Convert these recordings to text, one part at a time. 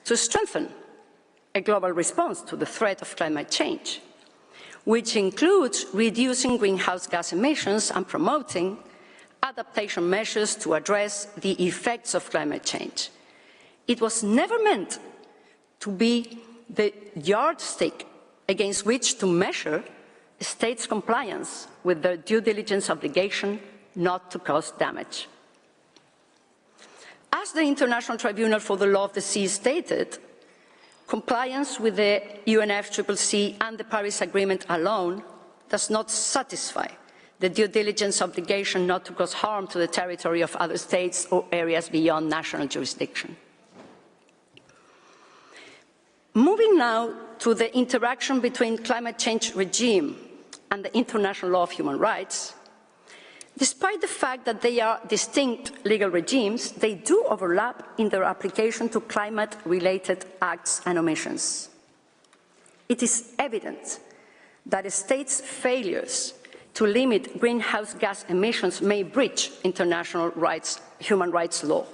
to strengthen a global response to the threat of climate change, which includes reducing greenhouse gas emissions and promoting adaptation measures to address the effects of climate change. It was never meant to be the yardstick against which to measure states' compliance with their due diligence obligation not to cause damage. As the International Tribunal for the Law of the Sea stated, compliance with the UNFCCC and the Paris Agreement alone does not satisfy the due diligence obligation not to cause harm to the territory of other states or areas beyond national jurisdiction. Moving now to the interaction between climate change regime and the international law of human rights, despite the fact that they are distinct legal regimes, they do overlap in their application to climate-related acts and omissions. It is evident that a state's failures to limit greenhouse gas emissions may breach international human rights law.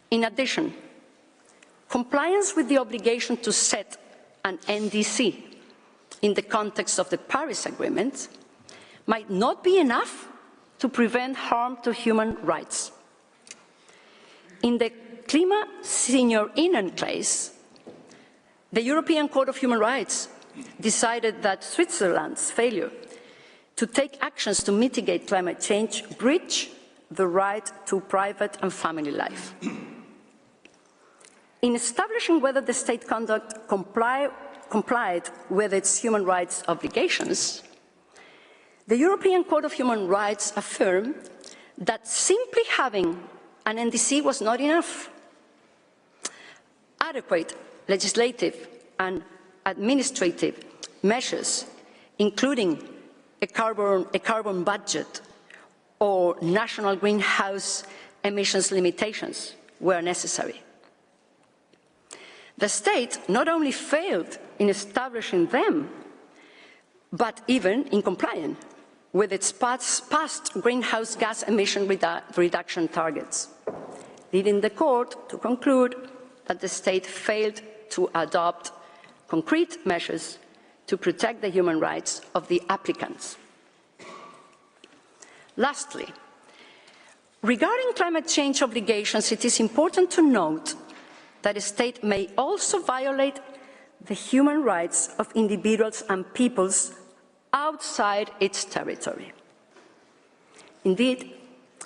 In addition, compliance with the obligation to set an NDC in the context of the Paris Agreement might not be enough to prevent harm to human rights. In the Klima Senior Innen case, the European Court of Human Rights decided that Switzerland's failure to take actions to mitigate climate change breached the right to private and family life. In establishing whether the state conduct complied with its human rights obligations, the European Court of Human Rights affirmed that simply having an NDC was not enough. Adequate legislative and administrative measures, including a carbon budget or national greenhouse emissions limitations, were necessary. The state not only failed in establishing them, but even in complying with its past greenhouse gas emission reduction targets, leading the court to conclude that the state failed to adopt concrete measures to protect the human rights of the applicants. Lastly, regarding climate change obligations, it is important to note that a state may also violate the human rights of individuals and peoples outside its territory. Indeed,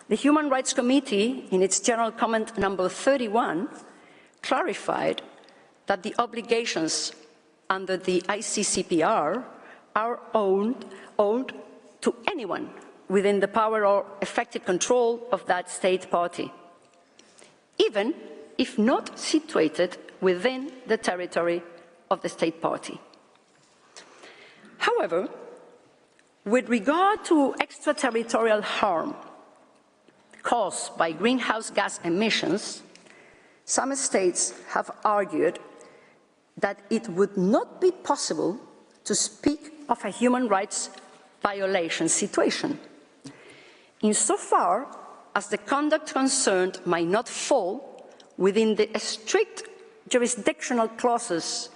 the Human Rights Committee, in its General Comment number 31, clarified that the obligations under the ICCPR are owed to anyone within the power or effective control of that state party, even if not situated within the territory of the state party. However, with regard to extraterritorial harm caused by greenhouse gas emissions, some states have argued that it would not be possible to speak of a human rights violation situation, insofar as the conduct concerned might not fall within the strict jurisdictional clauses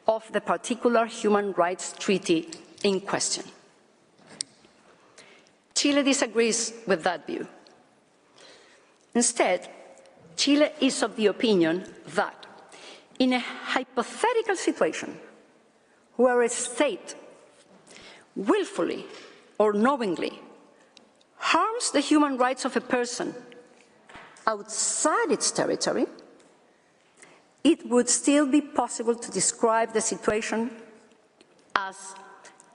of the particular human rights treaty in question. Chile disagrees with that view. Instead, Chile is of the opinion that in a hypothetical situation where a state willfully or knowingly harms the human rights of a person outside its territory, it would still be possible to describe the situation as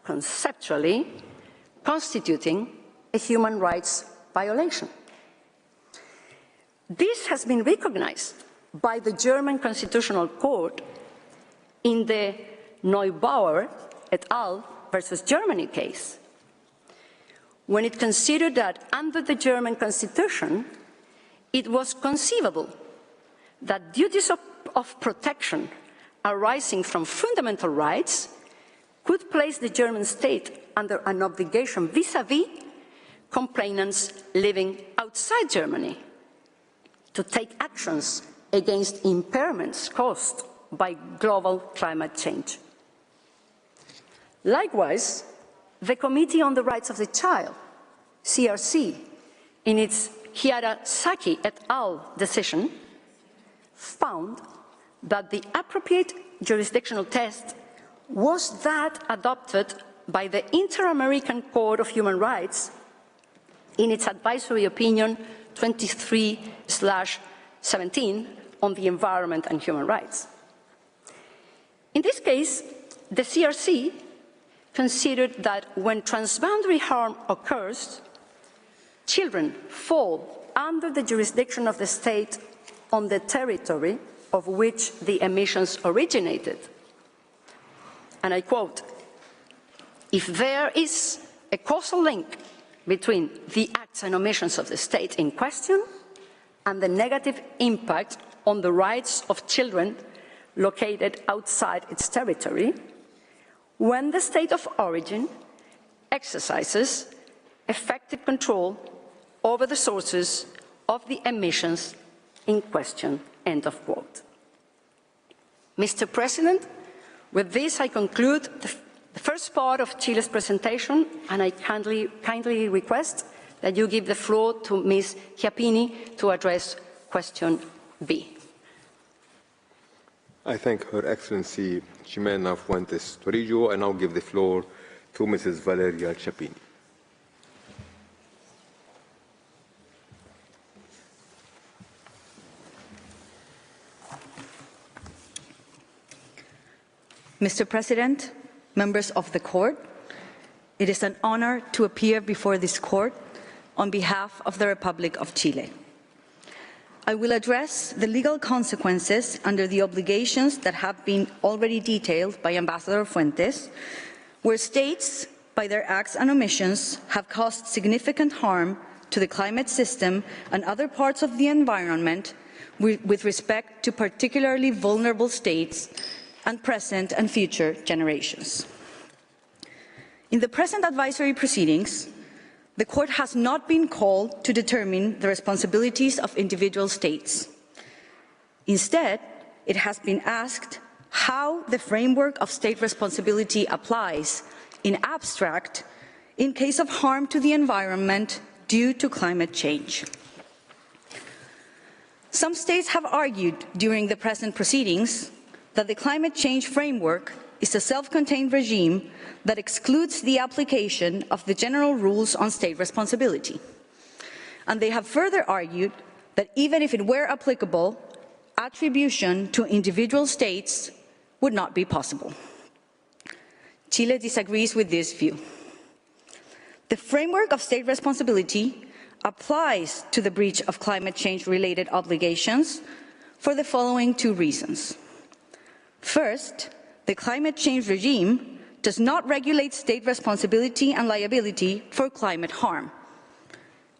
conceptually constituting a human rights violation. This has been recognized by the German Constitutional Court in the Neubauer et al. Versus Germany case, when it considered that under the German Constitution, it was conceivable that duties of protection arising from fundamental rights could place the German state under an obligation vis-à-vis complainants living outside Germany to take actions against impairments caused by global climate change. Likewise, the Committee on the Rights of the Child, CRC, in its Saki et al. Decision, found that the appropriate jurisdictional test was that adopted by the Inter-American Court of Human Rights in its advisory opinion 23/17 on the environment and human rights. In this case, the CRC considered that when transboundary harm occurs, children fall under the jurisdiction of the state on the territory of which the emissions originated. And I quote, "If there is a causal link between the acts and omissions of the state in question and the negative impact on the rights of children located outside its territory, when the state of origin exercises effective control over the sources of the emissions in question," end of quote. Mr. President, with this I conclude the first part of Chile's presentation, and I kindly request that you give the floor to Ms. Chiappini to address question B. I thank Her Excellency Ximena Fuentes Torrijos. I now give the floor to Mrs. Valeria Chiappini. Mr. President, members of the Court, it is an honor to appear before this Court on behalf of the Republic of Chile. I will address the legal consequences under the obligations that have been already detailed by Ambassador Fuentes, where states, by their acts and omissions, have caused significant harm to the climate system and other parts of the environment with respect to particularly vulnerable states and present and future generations. In the present advisory proceedings, the Court has not been called to determine the responsibilities of individual states. Instead, it has been asked how the framework of state responsibility applies in abstract in case of harm to the environment due to climate change. Some states have argued during the present proceedings that the climate change framework is a self-contained regime that excludes the application of the general rules on state responsibility. And they have further argued that even if it were applicable, attribution to individual states would not be possible. Chile disagrees with this view. The framework of state responsibility applies to the breach of climate change-related obligations for the following two reasons. First, the climate change regime does not regulate state responsibility and liability for climate harm.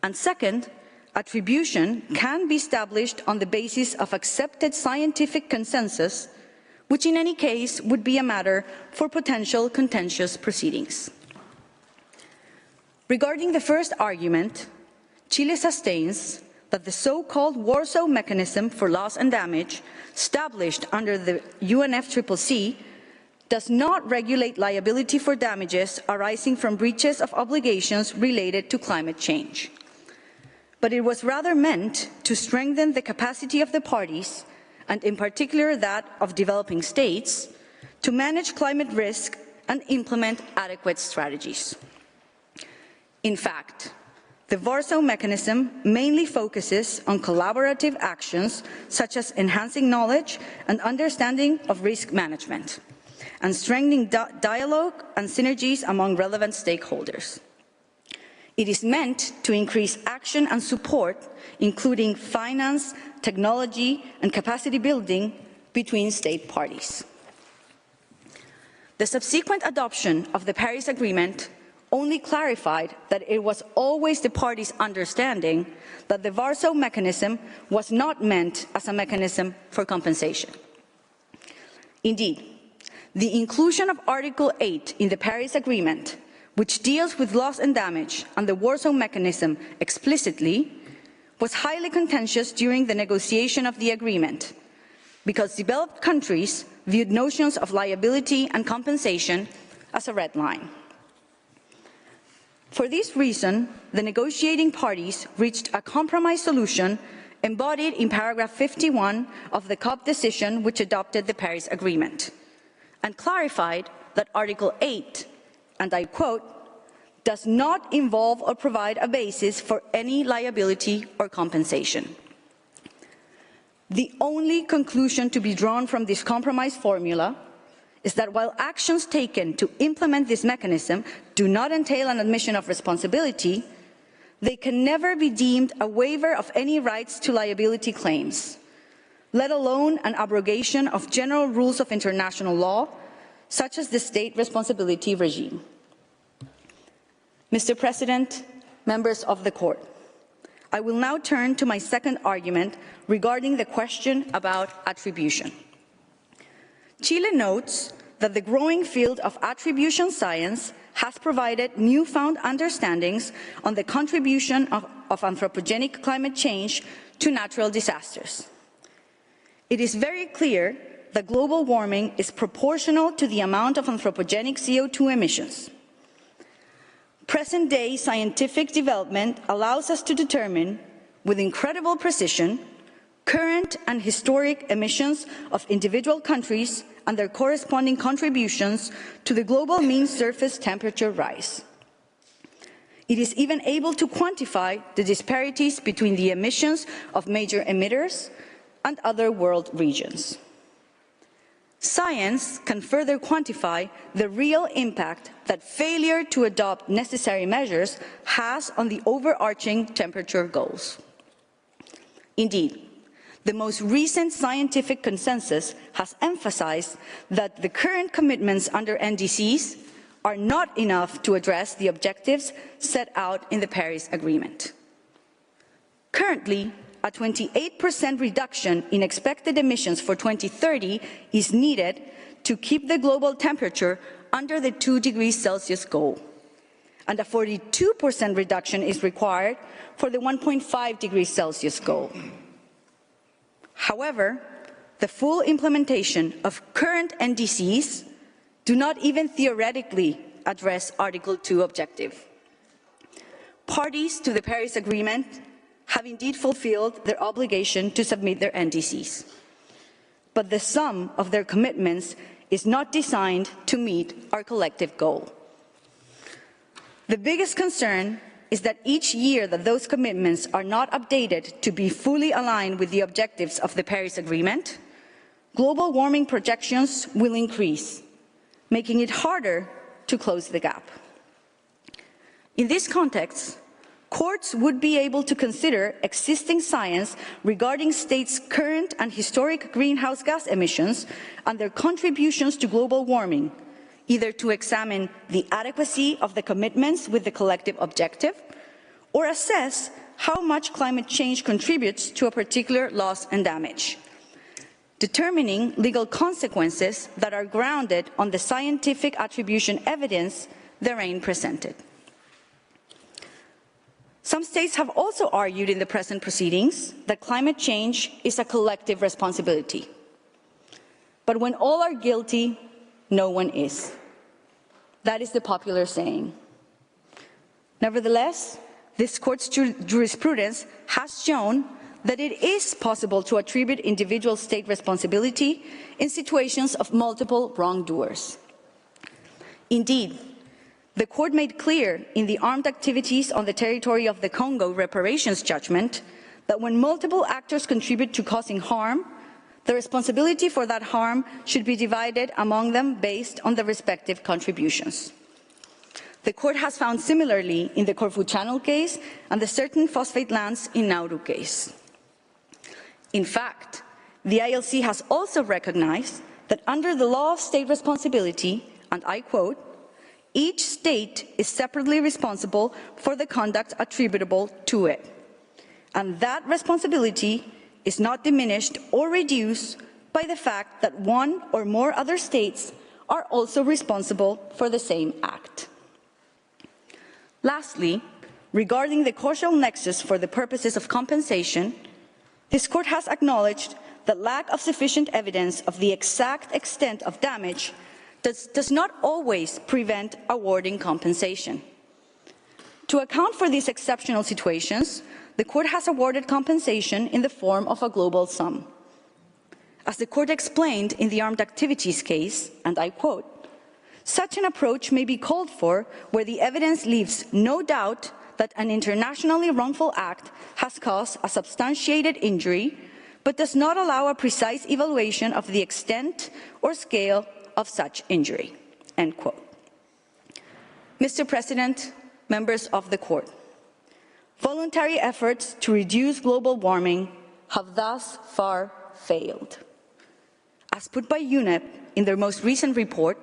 And second, attribution can be established on the basis of accepted scientific consensus, which in any case would be a matter for potential contentious proceedings. Regarding the first argument, Chile sustains that the so-called Warsaw Mechanism for Loss and Damage, established under the UNFCCC, does not regulate liability for damages arising from breaches of obligations related to climate change. But it was rather meant to strengthen the capacity of the parties, and in particular that of developing states, to manage climate risk and implement adequate strategies. In fact, the Warsaw Mechanism mainly focuses on collaborative actions such as enhancing knowledge and understanding of risk management, and strengthening dialogue and synergies among relevant stakeholders. It is meant to increase action and support, including finance, technology, and capacity building between state parties. The subsequent adoption of the Paris Agreement only clarified that it was always the parties' understanding that the Warsaw Mechanism was not meant as a mechanism for compensation. Indeed, the inclusion of Article 8 in the Paris Agreement, which deals with loss and damage, and the Warsaw Mechanism explicitly, was highly contentious during the negotiation of the agreement, because developed countries viewed notions of liability and compensation as a red line. For this reason, the negotiating parties reached a compromise solution embodied in paragraph 51 of the COP decision which adopted the Paris Agreement, and clarified that Article 8, and I quote, does not involve or provide a basis for any liability or compensation. The only conclusion to be drawn from this compromise formula is that while actions taken to implement this mechanism do not entail an admission of responsibility, they can never be deemed a waiver of any rights to liability claims, let alone an abrogation of general rules of international law, such as the state responsibility regime. Mr. President, members of the Court, I will now turn to my second argument regarding the question about attribution. Chile notes that the growing field of attribution science has provided newfound understandings on the contribution of anthropogenic climate change to natural disasters. It is very clear that global warming is proportional to the amount of anthropogenic CO2 emissions. Present-day scientific development allows us to determine, with incredible precision, current and historic emissions of individual countries and their corresponding contributions to the global mean surface temperature rise. It is even able to quantify the disparities between the emissions of major emitters and other world regions. Science can further quantify the real impact that failure to adopt necessary measures has on the overarching temperature goals. Indeed, the most recent scientific consensus has emphasized that the current commitments under NDCs are not enough to address the objectives set out in the Paris Agreement. Currently, a 28% reduction in expected emissions for 2030 is needed to keep the global temperature under the 2 degrees Celsius goal, and a 42% reduction is required for the 1.5 degrees Celsius goal. However, the full implementation of current NDCs do not even theoretically address Article 2 objective. Parties to the Paris Agreement have indeed fulfilled their obligation to submit their NDCs, but the sum of their commitments is not designed to meet our collective goal. The biggest concern is that each year that those commitments are not updated to be fully aligned with the objectives of the Paris Agreement, global warming projections will increase, making it harder to close the gap. In this context, courts would be able to consider existing science regarding states' current and historic greenhouse gas emissions and their contributions to global warming, either to examine the adequacy of the commitments with the collective objective, or assess how much climate change contributes to a particular loss and damage, determining legal consequences that are grounded on the scientific attribution evidence therein presented. Some states have also argued in the present proceedings that climate change is a collective responsibility. But when all are guilty, no one is. That is the popular saying. Nevertheless, this court's jurisprudence has shown that it is possible to attribute individual state responsibility in situations of multiple wrongdoers. Indeed, the court made clear in the Armed Activities on the Territory of the Congo reparations judgment that when multiple actors contribute to causing harm, the responsibility for that harm should be divided among them based on the respective contributions. The court has found similarly in the Corfu Channel case and the certain phosphate lands in Nauru case. In fact, the ILC has also recognized that under the law of state responsibility, and I quote, each state is separately responsible for the conduct attributable to it, and that responsibility is not diminished or reduced by the fact that one or more other states are also responsible for the same act. Lastly, regarding the causal nexus for the purposes of compensation, this court has acknowledged that lack of sufficient evidence of the exact extent of damage does not always prevent awarding compensation. To account for these exceptional situations, the court has awarded compensation in the form of a global sum. As the court explained in the armed activities case, and I quote, "Such an approach may be called for where the evidence leaves no doubt that an internationally wrongful act has caused a substantiated injury, but does not allow a precise evaluation of the extent or scale of such injury." End quote. Mr. President, members of the court, voluntary efforts to reduce global warming have thus far failed. As put by UNEP in their most recent report,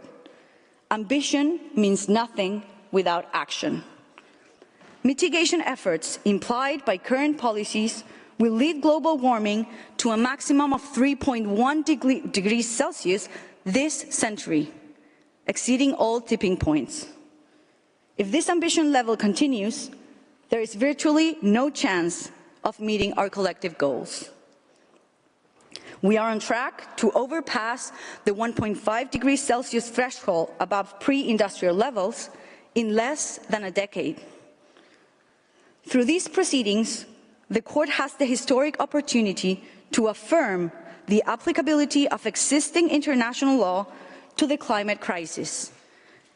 ambition means nothing without action. Mitigation efforts implied by current policies will lead global warming to a maximum of 3.1 degrees Celsius this century, exceeding all tipping points. If this ambition level continues, there is virtually no chance of meeting our collective goals. We are on track to overpass the 1.5 degrees Celsius threshold above pre-industrial levels in less than a decade. Through these proceedings, the court has the historic opportunity to affirm the applicability of existing international law to the climate crisis,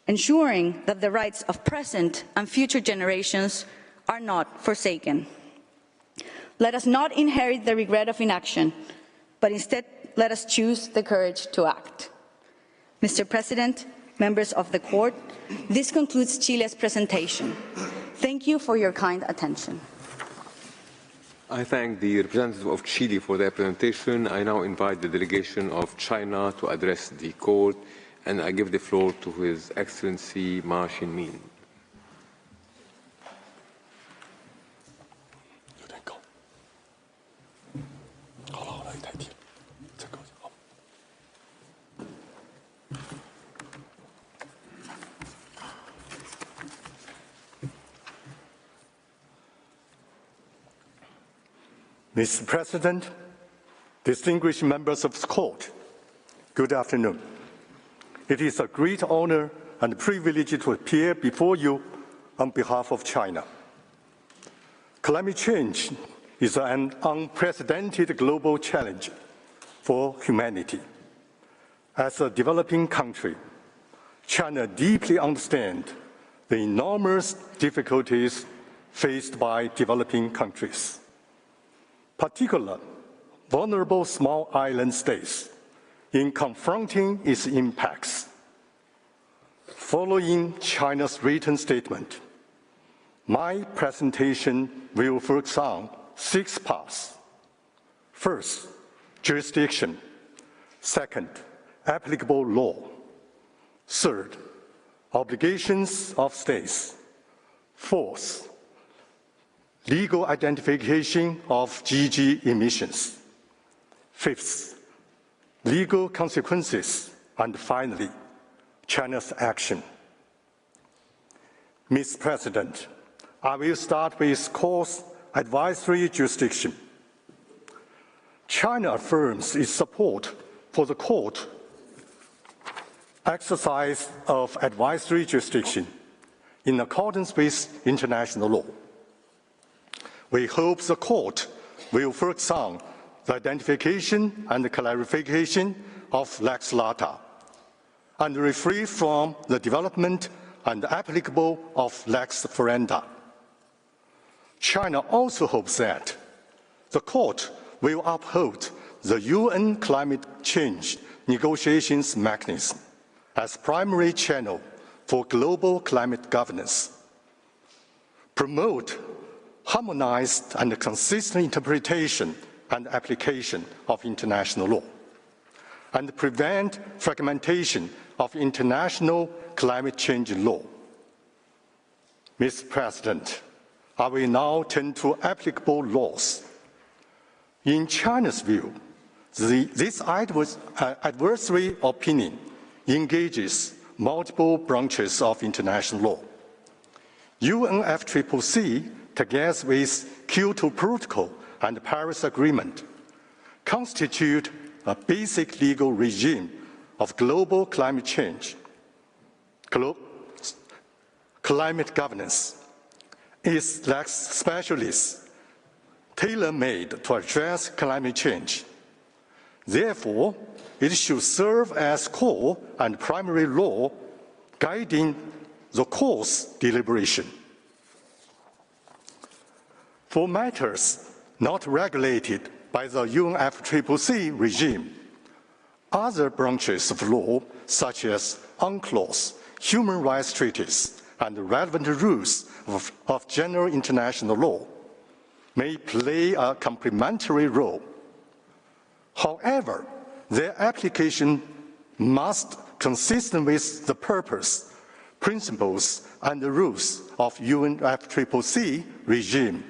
ensuring that the rights of present and future generations are not forsaken. Let us not inherit the regret of inaction, but instead let us choose the courage to act. Mr. President, members of the court, this concludes Chile's presentation. Thank you for your kind attention. I thank the representative of Chile for their presentation. I now invite the delegation of China to address the court, and I give the floor to His Excellency Ma Xinmin. Mr. President, distinguished members of the court, good afternoon. It is a great honor and privilege to appear before you on behalf of China. Climate change is an unprecedented global challenge for humanity. As a developing country, China deeply understands the enormous difficulties faced by developing countries, particularly vulnerable small island states, in confronting its impacts. Following China's written statement, my presentation will focus on 6 parts. First, jurisdiction. Second, applicable law. Third, obligations of states. Fourth, legal identification of GG emissions. Fifth, legal consequences. And finally, China's action. Mr. President, I will start with court's advisory jurisdiction. China affirms its support for the court exercise of advisory jurisdiction in accordance with international law. We hope the court will focus on the identification and clarification of lex lata and refrain from the development and applicable of lex ferenda. China also hopes that the court will uphold the UN climate change negotiations mechanism as primary channel for global climate governance, promote harmonized and consistent interpretation and application of international law, and prevent fragmentation of international climate change law. Mr. President, I will now turn to applicable laws. In China's view, this advisory opinion engages multiple branches of international law, UNFCCC, together with Kyoto Protocol and the Paris Agreement, constitute a basic legal regime of global climate change, climate governance. It lacks specialists tailor-made to address climate change. Therefore, it should serve as core and primary law guiding the course deliberation. For matters not regulated by the UNFCCC regime, other branches of law, such as UNCLOS, human rights treaties, and relevant rules of general international law, may play a complementary role. However, their application must consistent with the purpose, principles, and the rules of UNFCCC regime.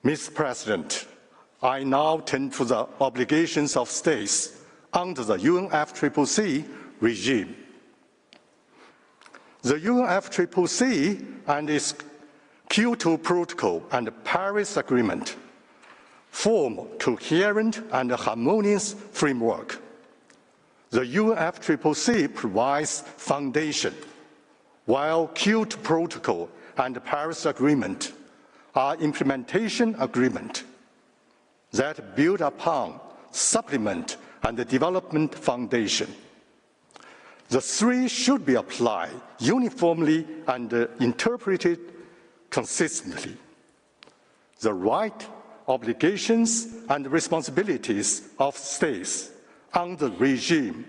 Mr. President, I now turn to the obligations of states under the UNFCCC regime. The UNFCCC and its Kyoto Protocol and the Paris Agreement form a coherent and harmonious framework. The UNFCCC provides foundation, while Kyoto Protocol and the Paris Agreement are implementation agreements that build upon, supplement, and the development foundation. The three should be applied uniformly and interpreted consistently. The right, obligations, and responsibilities of states under the regime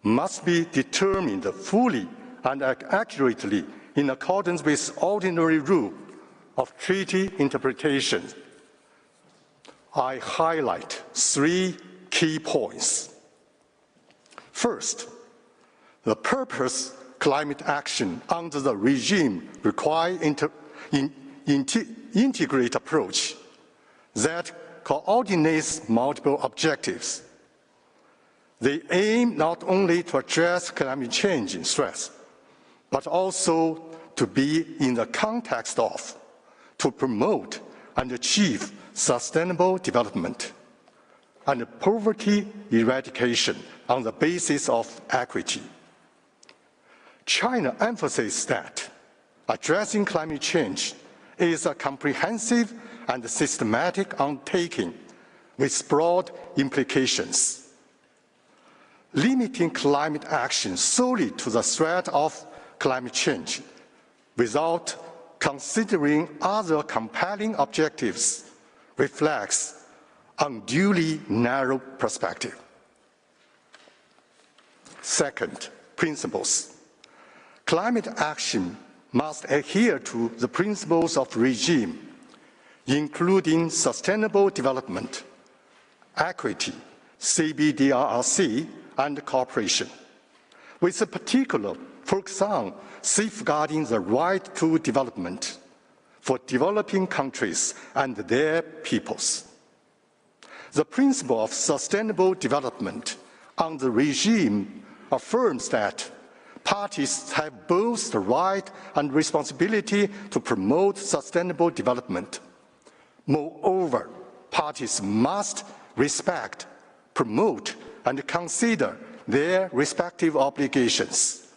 must be determined fully and accurately in accordance with ordinary rule of treaty interpretation. I highlight three key points. First, the purpose climate action under the regime requires integrated approach that coordinates multiple objectives. They aim not only to address climate change and stress, but also to be in the context of, to promote and achieve sustainable development and poverty eradication on the basis of equity. China emphasizes that addressing climate change is a comprehensive and systematic undertaking with broad implications. Limiting climate action solely to the threat of climate change without considering other compelling objectives reflects unduly narrow perspective. Second, principles. Climate action must adhere to the principles of regime, including sustainable development, equity, CBDRC, and cooperation, with a particular focus on safeguarding the right to development for developing countries and their peoples. The principle of sustainable development under the regime affirms that parties have both the right and responsibility to promote sustainable development. Moreover, parties must respect, promote, and consider their respective obligations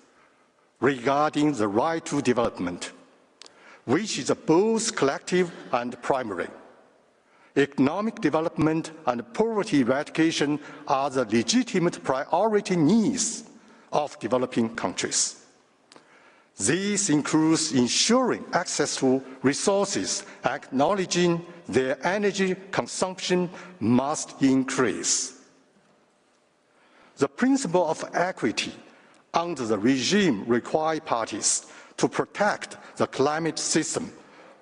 regarding the right to development, which is both collective and primary. Economic development and poverty eradication are the legitimate priority needs of developing countries. This includes ensuring access to resources, acknowledging their energy consumption must increase. The principle of equity under the regime requires parties to protect the climate system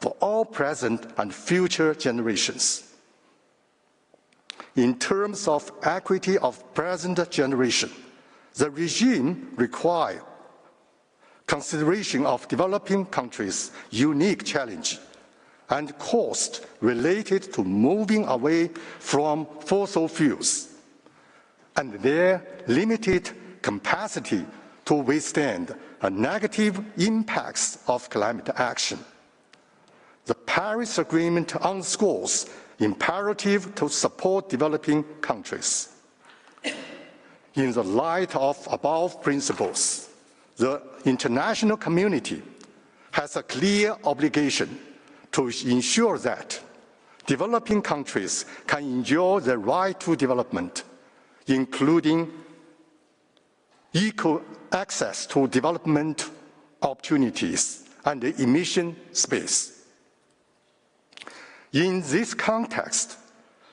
for all present and future generations. In terms of equity of present generation, the regime requires consideration of developing countries' unique challenge and cost related to moving away from fossil fuels and their limited capacity to withstand the negative impacts of climate action. The Paris Agreement underscores the imperative to support developing countries. In the light of above principles, the international community has a clear obligation to ensure that developing countries can enjoy the right to development, including equal access to development opportunities and emission space. In this context,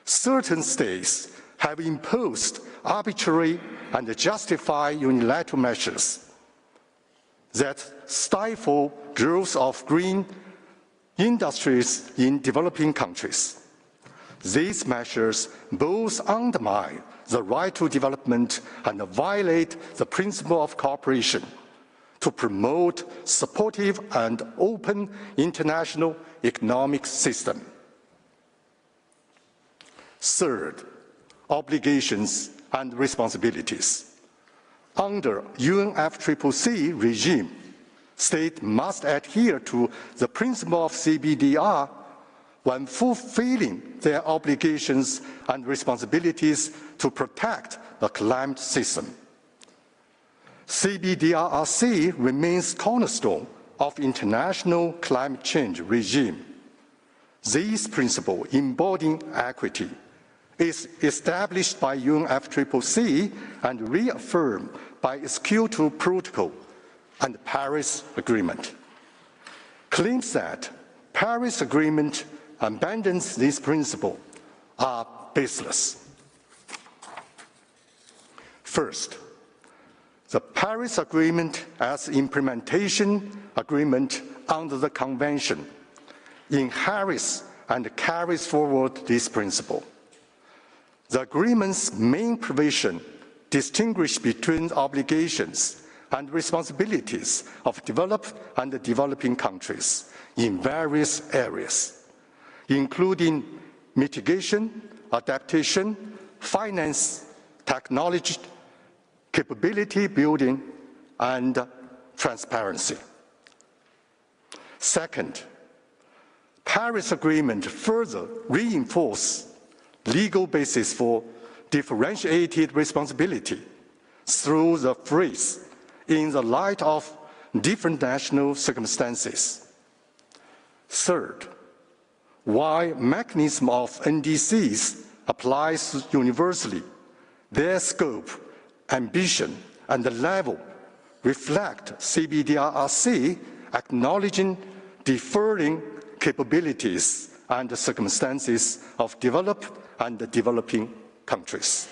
certain states have imposed arbitrary and justified unilateral measures that stifle growth of green industries in developing countries. These measures both undermine the right to development and violate the principle of cooperation to promote supportive and open international economic system. Third, obligations and responsibilities. Under UNFCCC regime, states must adhere to the principle of CBDR when fulfilling their obligations and responsibilities to protect the climate system. CBDRC remains cornerstone of international climate change regime. This principle, embodying equity, is established by UNFCCC and reaffirmed by its Kyoto Protocol and the Paris Agreement. Claims that Paris Agreement abandons this principle are baseless. First, the Paris Agreement as implementation agreement under the Convention inherits and carries forward this principle. The agreement's main provision distinguishes between obligations and responsibilities of developed and developing countries in various areas, including mitigation, adaptation, finance, technology, capability building, and transparency. Second, Paris Agreement further reinforces legal basis for differentiated responsibility through the phrase, in the light of different national circumstances. Third, while mechanism of NDCs applies universally, their scope, ambition, and the level reflect CBDRC acknowledging differing capabilities and circumstances of developed and developing countries.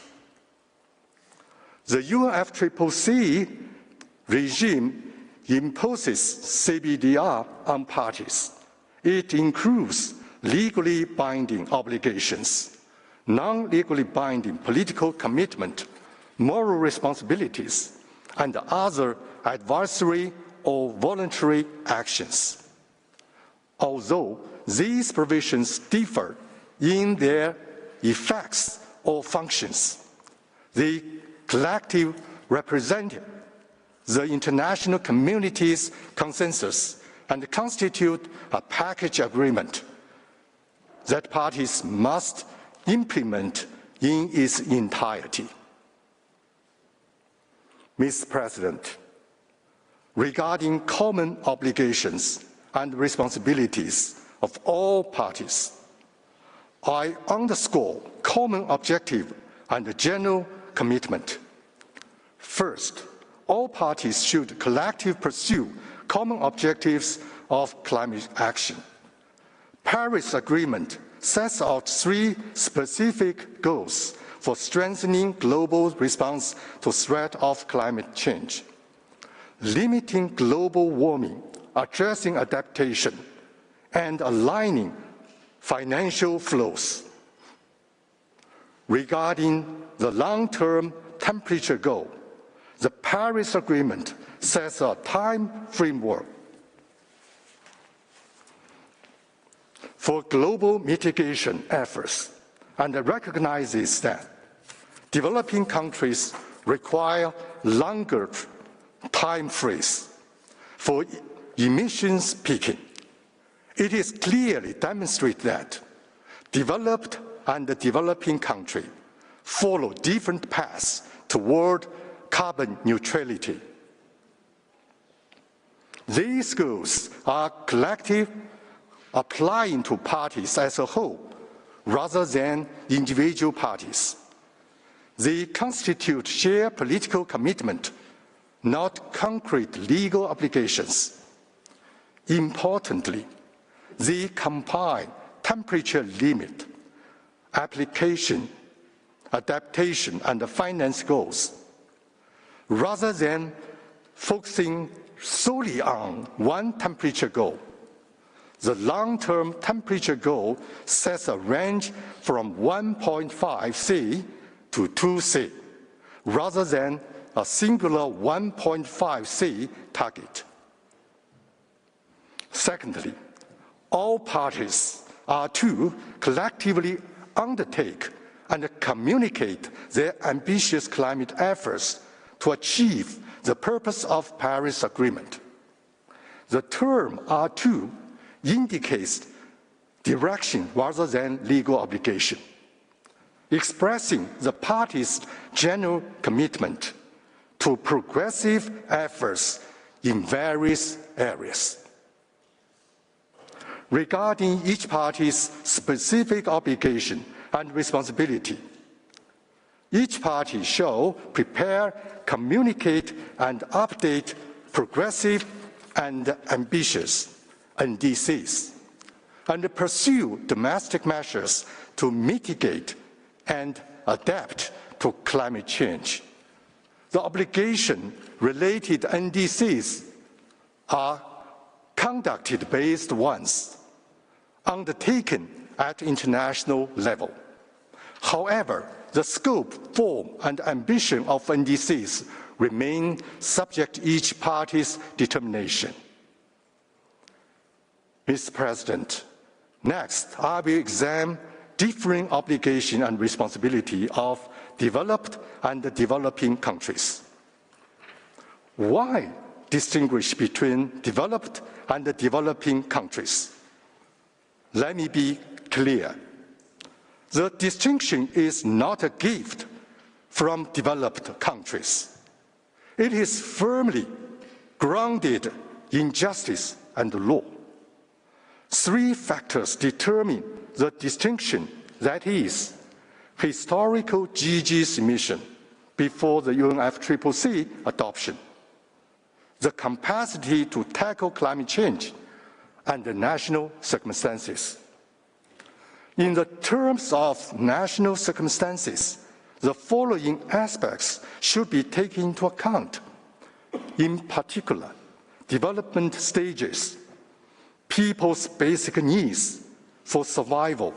The UNFCCC regime imposes CBDR on parties. It includes legally binding obligations, non-legally binding political commitment, moral responsibilities, and other advisory or voluntary actions. Although these provisions differ in their effects or functions, they collectively represent the international community's consensus and constitute a package agreement that parties must implement in its entirety. Mr. President, regarding common obligations and responsibilities of all parties, I underscore common objective and general commitment. First, all parties should collectively pursue common objectives of climate action. Paris Agreement sets out 3 specific goals for strengthening global response to threat of climate change: limiting global warming, addressing adaptation, and aligning financial flows. Regarding the long-term temperature goal, the Paris Agreement sets a time framework for global mitigation efforts and recognizes that developing countries require longer time phrase for emissions peaking. It is clearly demonstrated that developed and developing countries follow different paths toward carbon neutrality. These goals are collective, applying to parties as a whole rather than individual parties. They constitute shared political commitment, not concrete legal obligations. Importantly, they combine temperature limit, application, adaptation, and finance goals. Rather than focusing solely on one temperature goal, the long-term temperature goal sets a range from 1.5 C to 2 C, rather than a singular 1.5 C target. Secondly, all parties are to collectively undertake and communicate their ambitious climate efforts to achieve the purpose of Paris Agreement. The term R2 indicates direction rather than legal obligation, expressing the parties' general commitment to progressive efforts in various areas. Regarding each party's specific obligation and responsibility, each party shall prepare, communicate, and update progressive and ambitious NDCs, and pursue domestic measures to mitigate and adapt to climate change. The obligation-related NDCs are conducted-based ones, undertaken at international level. However, the scope, form, and ambition of NDCs remain subject to each party's determination. Mr. President, next I will examine differing obligation and responsibility of developed and developing countries. Why distinguish between developed and developing countries? Let me be clear. The distinction is not a gift from developed countries. It is firmly grounded in justice and law. Three factors determine the distinction, that is, historical GG's emission before the UNFCCC adoption, the capacity to tackle climate change, and the national circumstances. In the terms of national circumstances, the following aspects should be taken into account. In particular, development stages, people's basic needs for survival,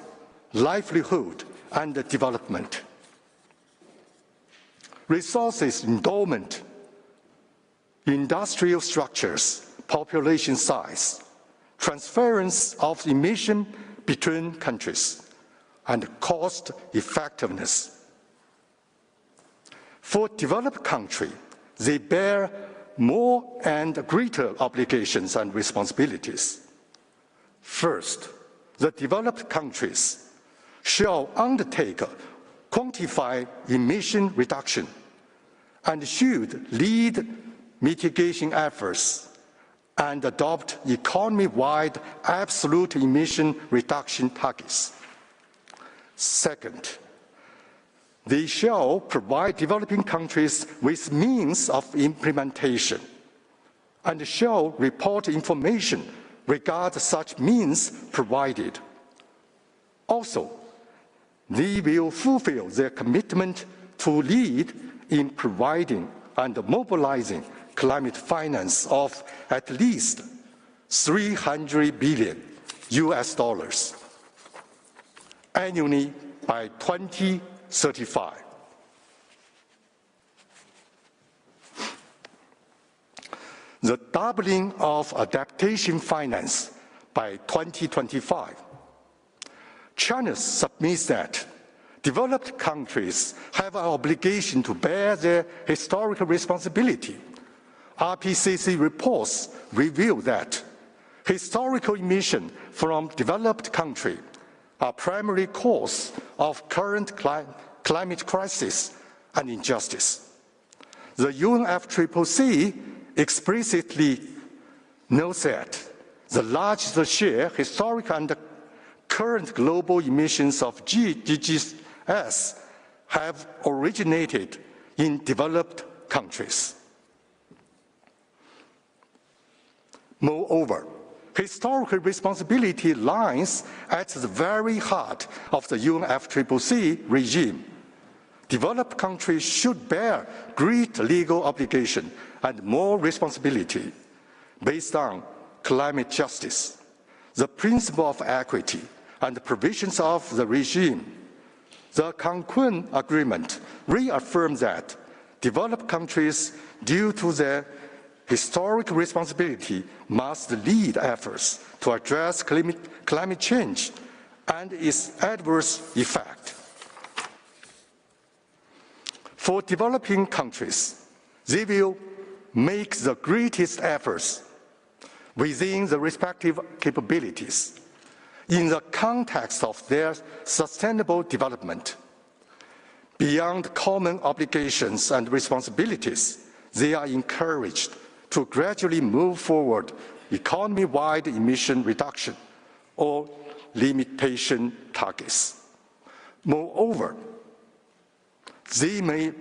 livelihood, and development. Resources endowment, industrial structures, population size, transference of emission between countries, and cost effectiveness. For developed countries, they bear more and greater obligations and responsibilities. First, the developed countries shall undertake quantified emission reduction and should lead mitigation efforts and adopt economy-wide absolute emission reduction targets. Second, they shall provide developing countries with means of implementation and shall report information regarding such means provided. Also, they will fulfill their commitment to lead in providing and mobilizing climate finance of at least $300 billion annually by 2035. The doubling of adaptation finance by 2025. China submits that developed countries have an obligation to bear their historical responsibility RPCC reports reveal that historical emissions from developed countries are primary cause of current climate crisis and injustice. The UNFCCC explicitly notes that the largest share, historic and current global emissions of GHGs have originated in developed countries. Moreover, historical responsibility lies at the very heart of the UNFCCC regime. Developed countries should bear great legal obligation and more responsibility based on climate justice, the principle of equity, and the provisions of the regime. The Cancun Agreement reaffirms that developed countries, due to their historic responsibility, must lead efforts to address climate change and its adverse effect. For developing countries, they will make the greatest efforts within the respective capabilities in the context of their sustainable development. Beyond common obligations and responsibilities, they are encouraged to gradually move forward economy-wide emission reduction or limitation targets. Moreover, they may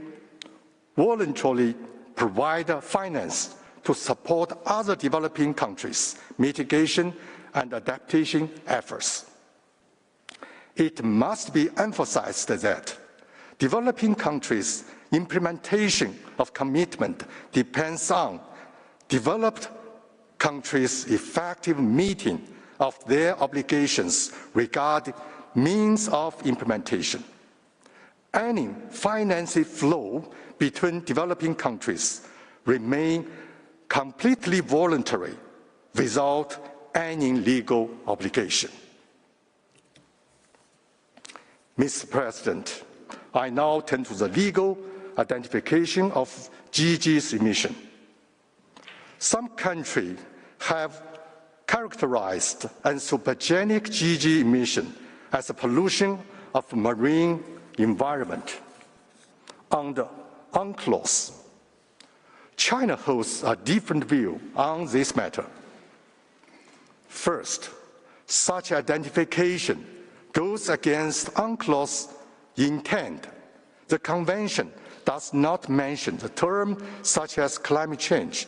voluntarily provide finance to support other developing countries' mitigation and adaptation efforts. It must be emphasized that developing countries' implementation of commitment depends on developed countries' effective meeting of their obligations regarding means of implementation. Any financial flow between developing countries remain completely voluntary without any legal obligation. Mr. President, I now turn to the legal identification of GHGs emission. Some countries have characterized anthropogenic GHG emission as a pollution of marine environment. Under UNCLOS, China holds a different view on this matter. First, such identification goes against UNCLOS intent. The Convention does not mention the term such as climate change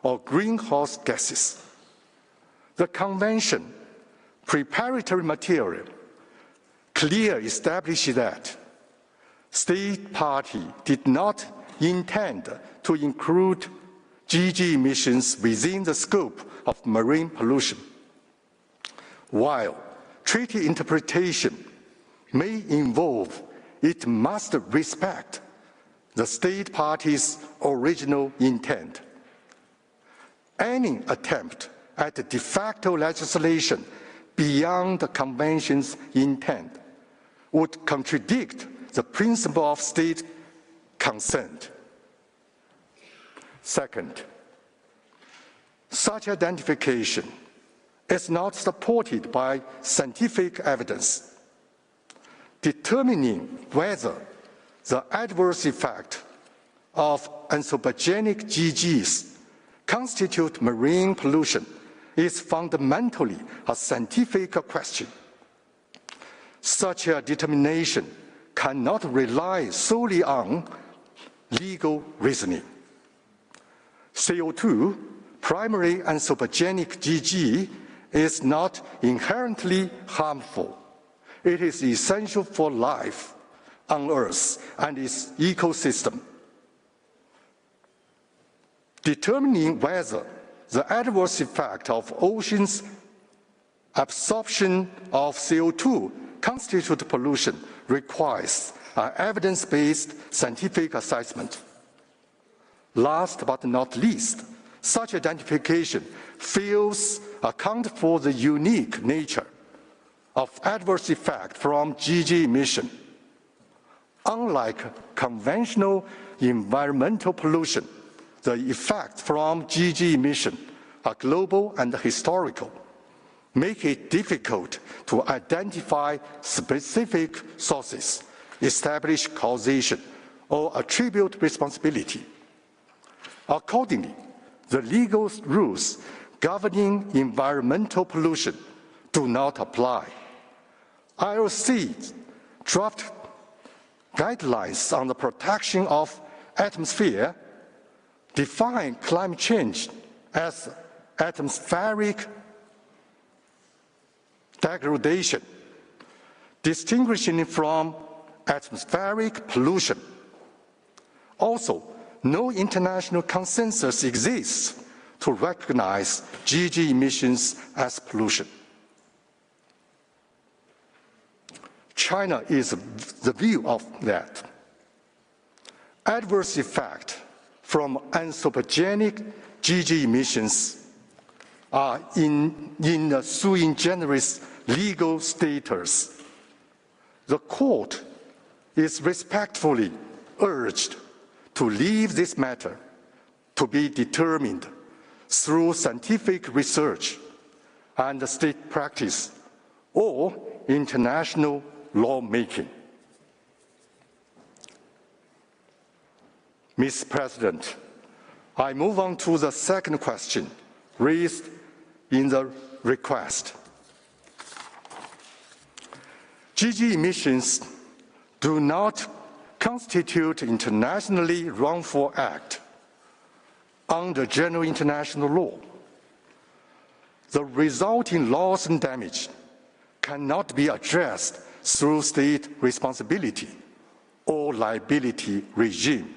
or greenhouse gases. The Convention preparatory material clearly establishes that state party did not intend to include GHG emissions within the scope of marine pollution. While treaty interpretation may involve, it must respect the state party's original intent. Any attempt at de facto legislation beyond the Convention's intent would contradict the principle of state consent. Second, such identification is not supported by scientific evidence. Determining whether the adverse effect of anthropogenic GHGs constitute marine pollution is fundamentally a scientific question. Such a determination cannot rely solely on legal reasoning. CO2, primary anthropogenic GHG, is not inherently harmful. It is essential for life on Earth and its ecosystem. Determining whether the adverse effect of oceans' absorption of CO2 constitute pollution requires an evidence-based scientific assessment. Last but not least, such identification fails to account for the unique nature of adverse effect from GHG emission. Unlike conventional environmental pollution, the effects from GHG emission are global and historical, make it difficult to identify specific sources, establish causation, or attribute responsibility. Accordingly, the legal rules governing environmental pollution do not apply. IOC draft guidelines on the protection of atmosphere define climate change as atmospheric degradation, distinguishing it from atmospheric pollution. Also, no international consensus exists to recognize GHG emissions as pollution. China is the view of that. Adverse effects from anthropogenic GHG emissions are in a sui generis legal status. The court is respectfully urged to leave this matter to be determined through scientific research and state practice or international lawmaking. Mr. President, I move on to the second question raised in the request. GHG emissions do not constitute internationally wrongful act under general international law. The resulting loss and damage cannot be addressed through state responsibility or liability regime.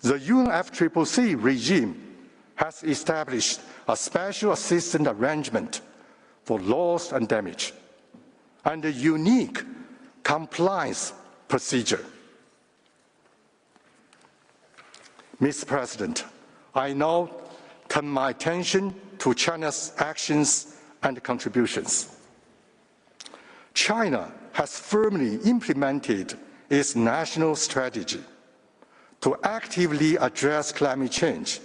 The UNFCCC regime has established a special assistance arrangement for loss and damage and a unique compliance procedure. Mr. President, I now turn my attention to China's actions and contributions. China has firmly implemented its national strategy to actively address climate change.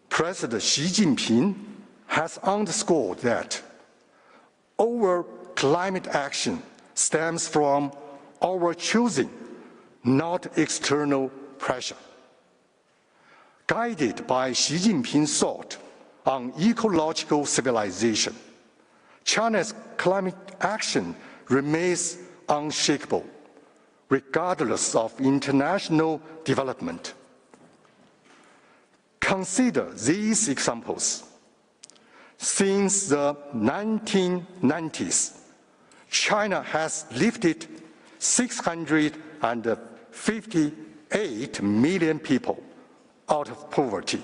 President Xi Jinping has underscored that our climate action stems from our choosing, not external pressure. Guided by Xi Jinping's thought on ecological civilization, China's climate action remains unshakable, regardless of international development. Consider these examples. Since the 1990s, China has lifted 658 million people out of poverty,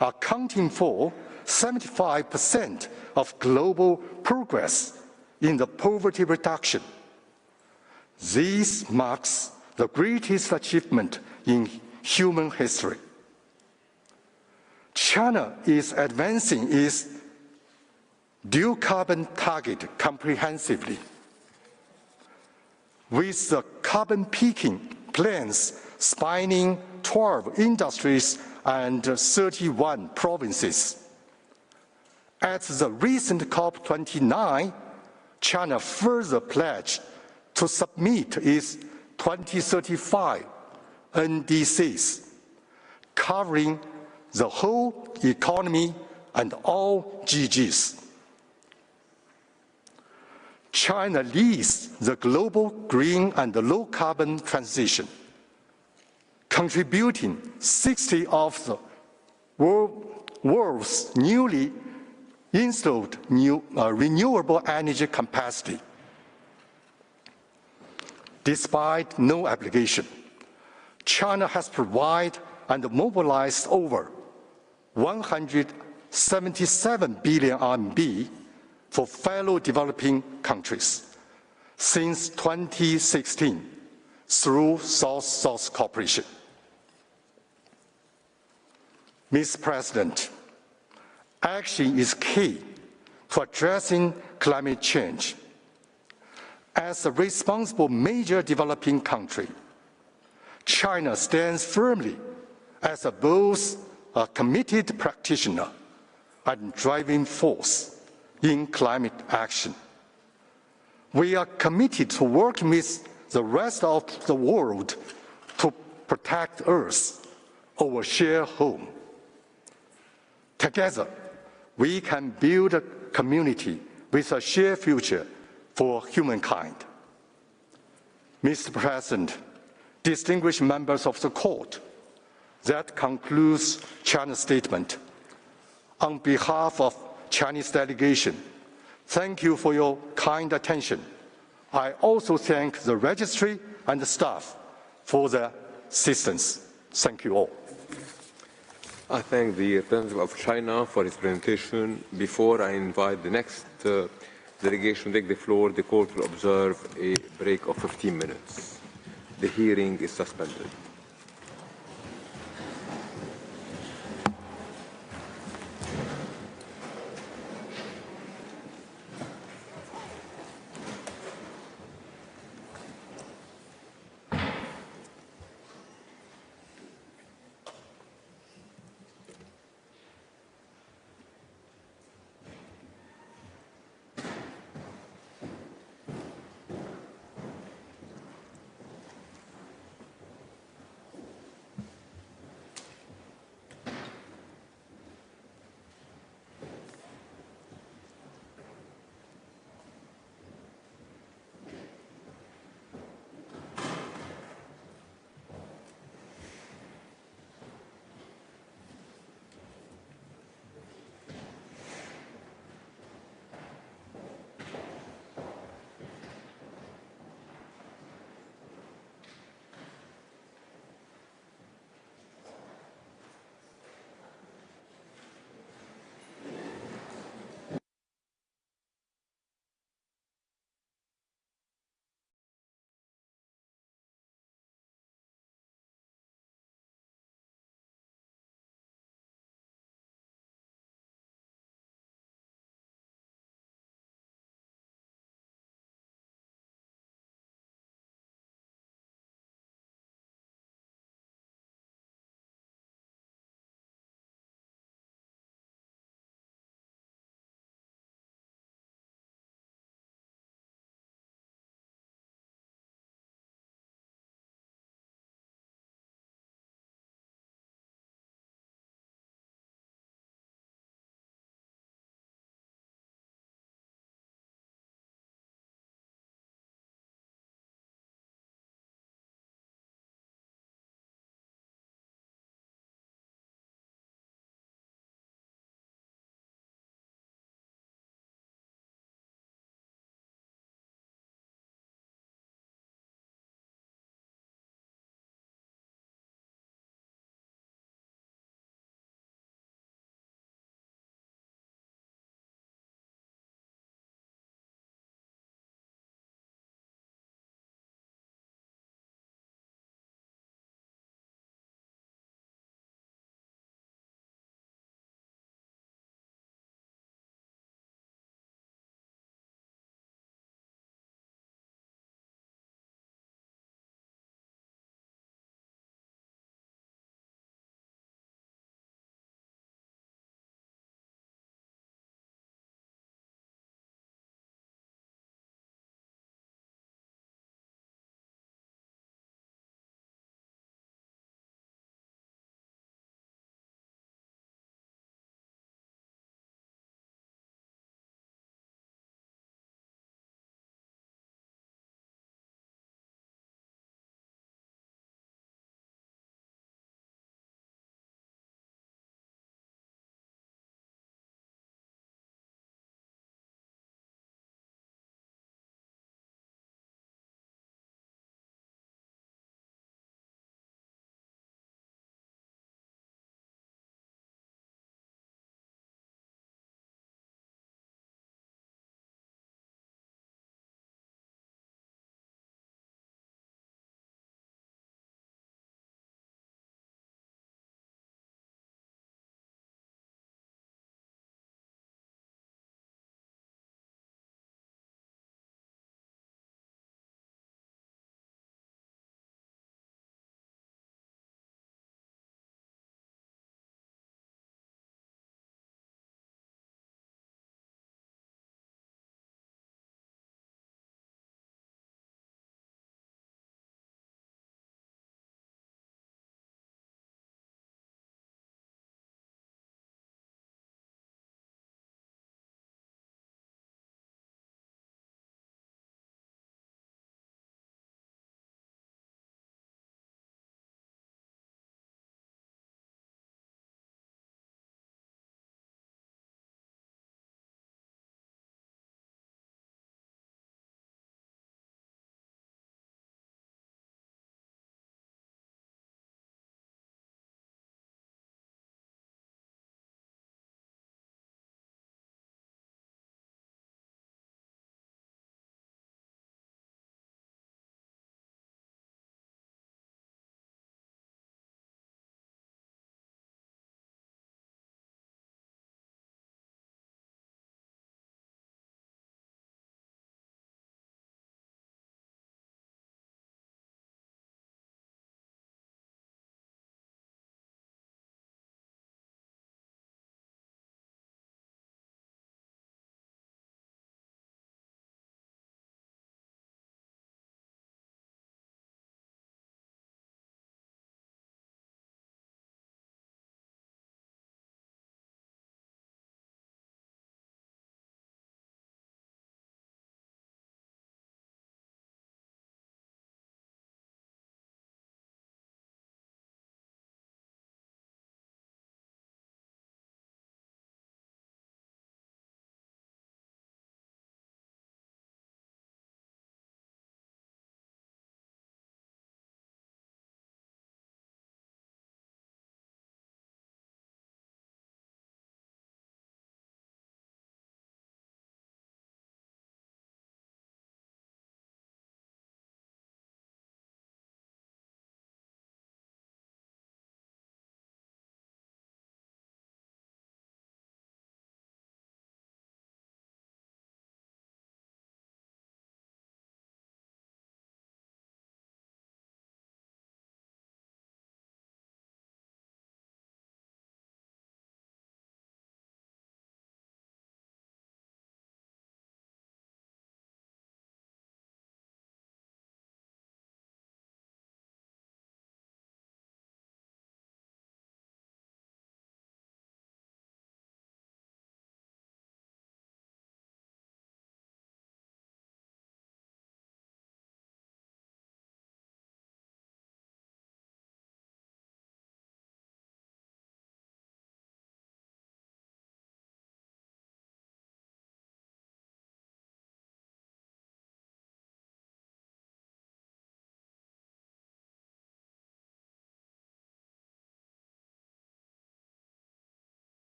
accounting for 75% of global progress in the poverty reduction. This marks the greatest achievement in human history. China is advancing its dual carbon target comprehensively, with the carbon peaking plans spanning 12 industries and 31 provinces. At the recent COP29, China further pledged to submit its 2035 NDCs, covering the whole economy and all GHGs. China leads the global green and low carbon transition, contributing 60% of the world's newly installed renewable energy capacity. Despite no obligation, China has provided and mobilized over 177 billion RMB for fellow developing countries since 2016 through South-South cooperation. Mr. President, action is key to addressing climate change. As a responsible major developing country, China stands firmly as both a committed practitioner and driving force in climate action. We are committed to working with the rest of the world to protect Earth, our shared home. Together, we can build a community with a shared future for humankind. Mr. President, distinguished members of the Court, that concludes China's statement. On behalf of Chinese delegation, thank you for your kind attention. I also thank the registry and the staff for their assistance. Thank you all. I thank the representative of China for his presentation. Before I invite the next delegation to take the floor, the court will observe a break of 15 minutes. The hearing is suspended.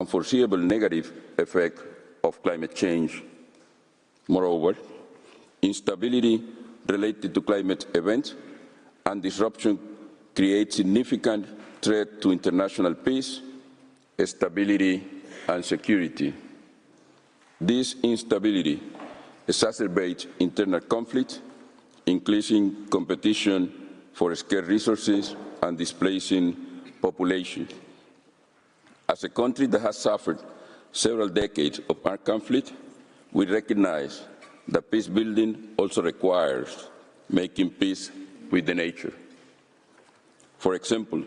and foreseeable negative effect of climate change. Moreover, instability related to climate events and disruption create significant threat to international peace, stability, and security. This instability exacerbates internal conflict, increasing competition for scarce resources and displacing population. As a country that has suffered several decades of armed conflict, we recognize that peace building also requires making peace with the nature. For example,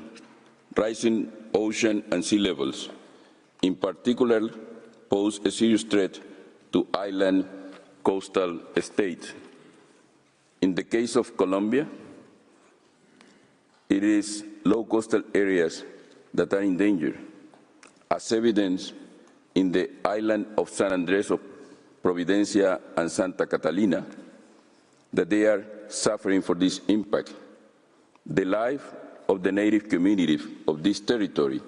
rising ocean and sea levels, in particular, pose a serious threat to island coastal states. In the case of Colombia, it is low coastal areas that are in danger, as evidenced in the island of San Andres of Providencia and Santa Catalina, that they are suffering for this impact. The life of the native community of this territory,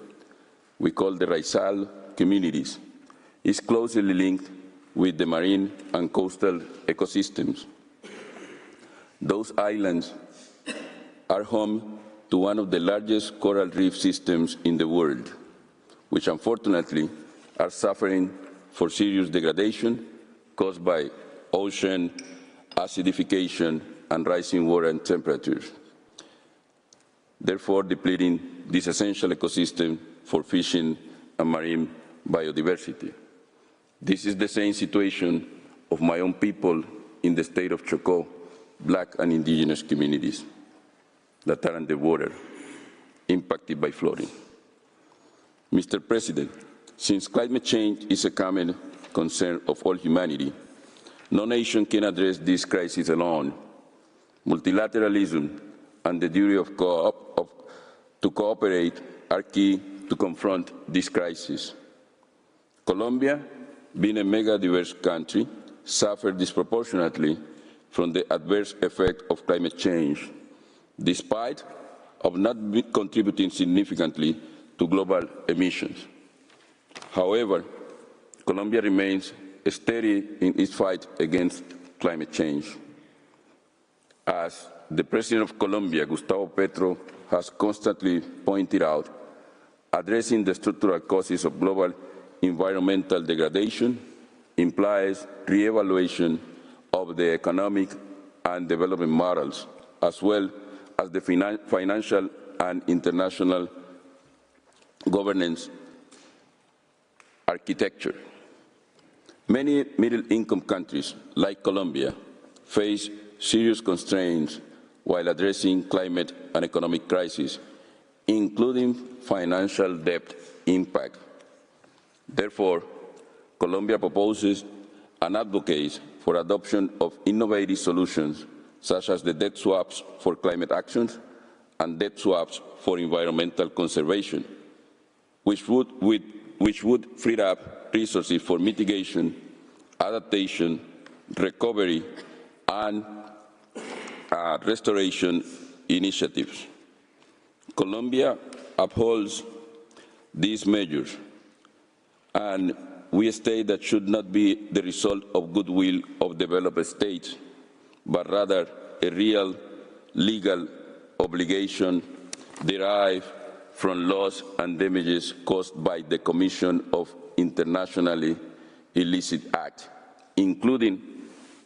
we call the Raizal communities, is closely linked with the marine and coastal ecosystems. Those islands are home to one of the largest coral reef systems in the world, which unfortunately are suffering for serious degradation caused by ocean acidification and rising water temperatures, therefore depleting this essential ecosystem for fishing and marine biodiversity. This is the same situation of my own people in the state of Chocó, Black and indigenous communities that are underwater, impacted by flooding. Mr. President, since climate change is a common concern of all humanity, no nation can address this crisis alone. Multilateralism and the duty to cooperate are key to confront this crisis. Colombia, being a mega-diverse country, suffered disproportionately from the adverse effect of climate change, despite of not contributing significantly to global emissions. However, Colombia remains steady in its fight against climate change. As the President of Colombia, Gustavo Petro, has constantly pointed out, addressing the structural causes of global environmental degradation implies re-evaluation of the economic and development models, as well as the financial and international governance architecture. Many middle-income countries, like Colombia, face serious constraints while addressing climate and economic crises, including financial debt impact. Therefore, Colombia proposes and advocates for adoption of innovative solutions such as the debt swaps for climate actions and debt swaps for environmental conservation, which would free up resources for mitigation, adaptation, recovery, and restoration initiatives. Colombia upholds these measures, and we state that should not be the result of goodwill of developed states, but rather a real legal obligation derived from loss and damages caused by the commission of internationally illicit acts, including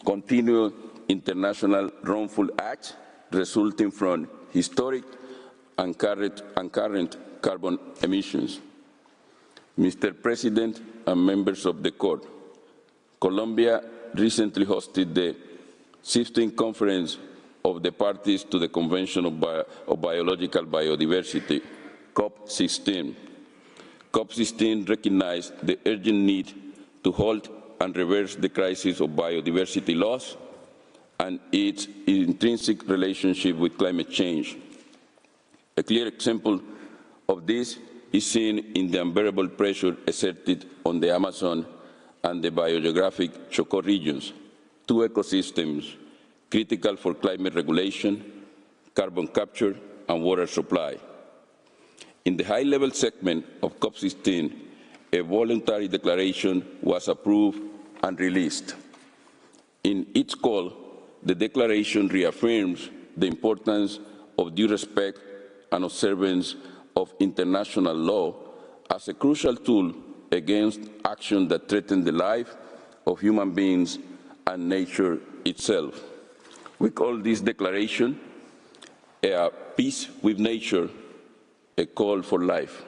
continued international wrongful acts resulting from historic and current carbon emissions. Mr. President and members of the Court, Colombia recently hosted the 16th Conference of the Parties to the Convention of Biological Biodiversity, COP16. COP16 recognized the urgent need to halt and reverse the crisis of biodiversity loss and its intrinsic relationship with climate change. A clear example of this is seen in the unbearable pressure exerted on the Amazon and the biogeographic Chocó regions, two ecosystems critical for climate regulation, carbon capture, and water supply. In the high-level segment of COP16, a voluntary declaration was approved and released. In its call, the declaration reaffirms the importance of due respect and observance of international law as a crucial tool against action that threaten the life of human beings and nature itself. We call this declaration a peace with nature, a call for life.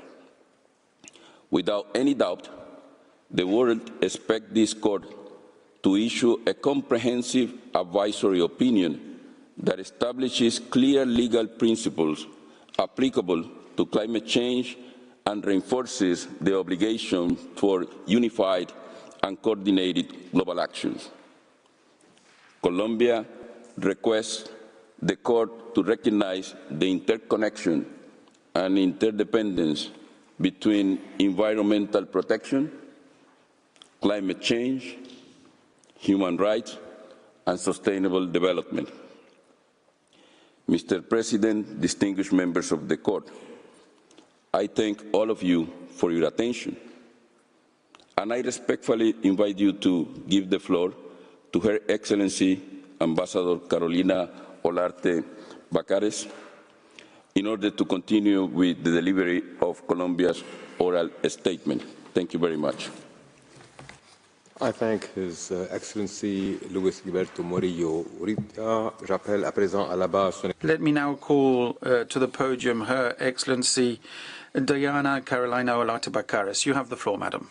Without any doubt, the world expects this court to issue a comprehensive advisory opinion that establishes clear legal principles applicable to climate change and reinforces the obligation for unified and coordinated global actions. Colombia requests the court to recognize the interconnection and interdependence between environmental protection, climate change, human rights, and sustainable development. Mr. President, distinguished members of the court, I thank all of you for your attention, and I respectfully invite you to give the floor to Her Excellency Ambassador Carolina Olarte Bacares in order to continue with the delivery of Colombia's oral statement. Thank you very much. I thank His Excellency Luis Gilberto Morillo Urita. J'appelle à présent à la base. Let me now call to the podium Her Excellency Diana Carolina Olarte Bacares. You have the floor, Madam.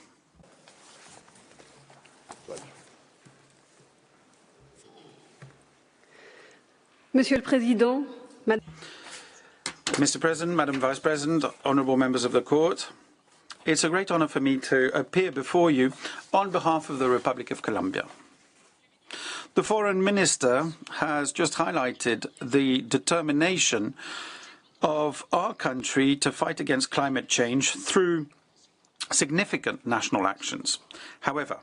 Monsieur le Président, Mr. President, Madam Vice President, honourable members of the Court, it's a great honour for me to appear before you on behalf of the Republic of Colombia. The Foreign Minister has just highlighted the determination of our country to fight against climate change through significant national actions. However,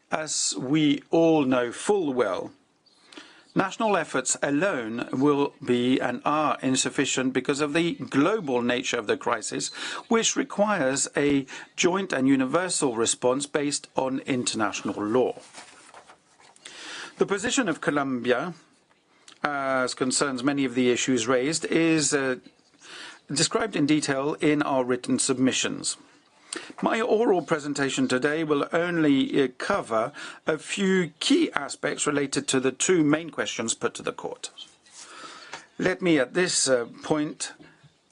as we all know full well, national efforts alone will be and are insufficient because of the global nature of the crisis, which requires a joint and universal response based on international law. The position of Colombia, as concerns many of the issues raised, is described in detail in our written submissions. My oral presentation today will only cover a few key aspects related to the two main questions put to the Court. Let me at this point,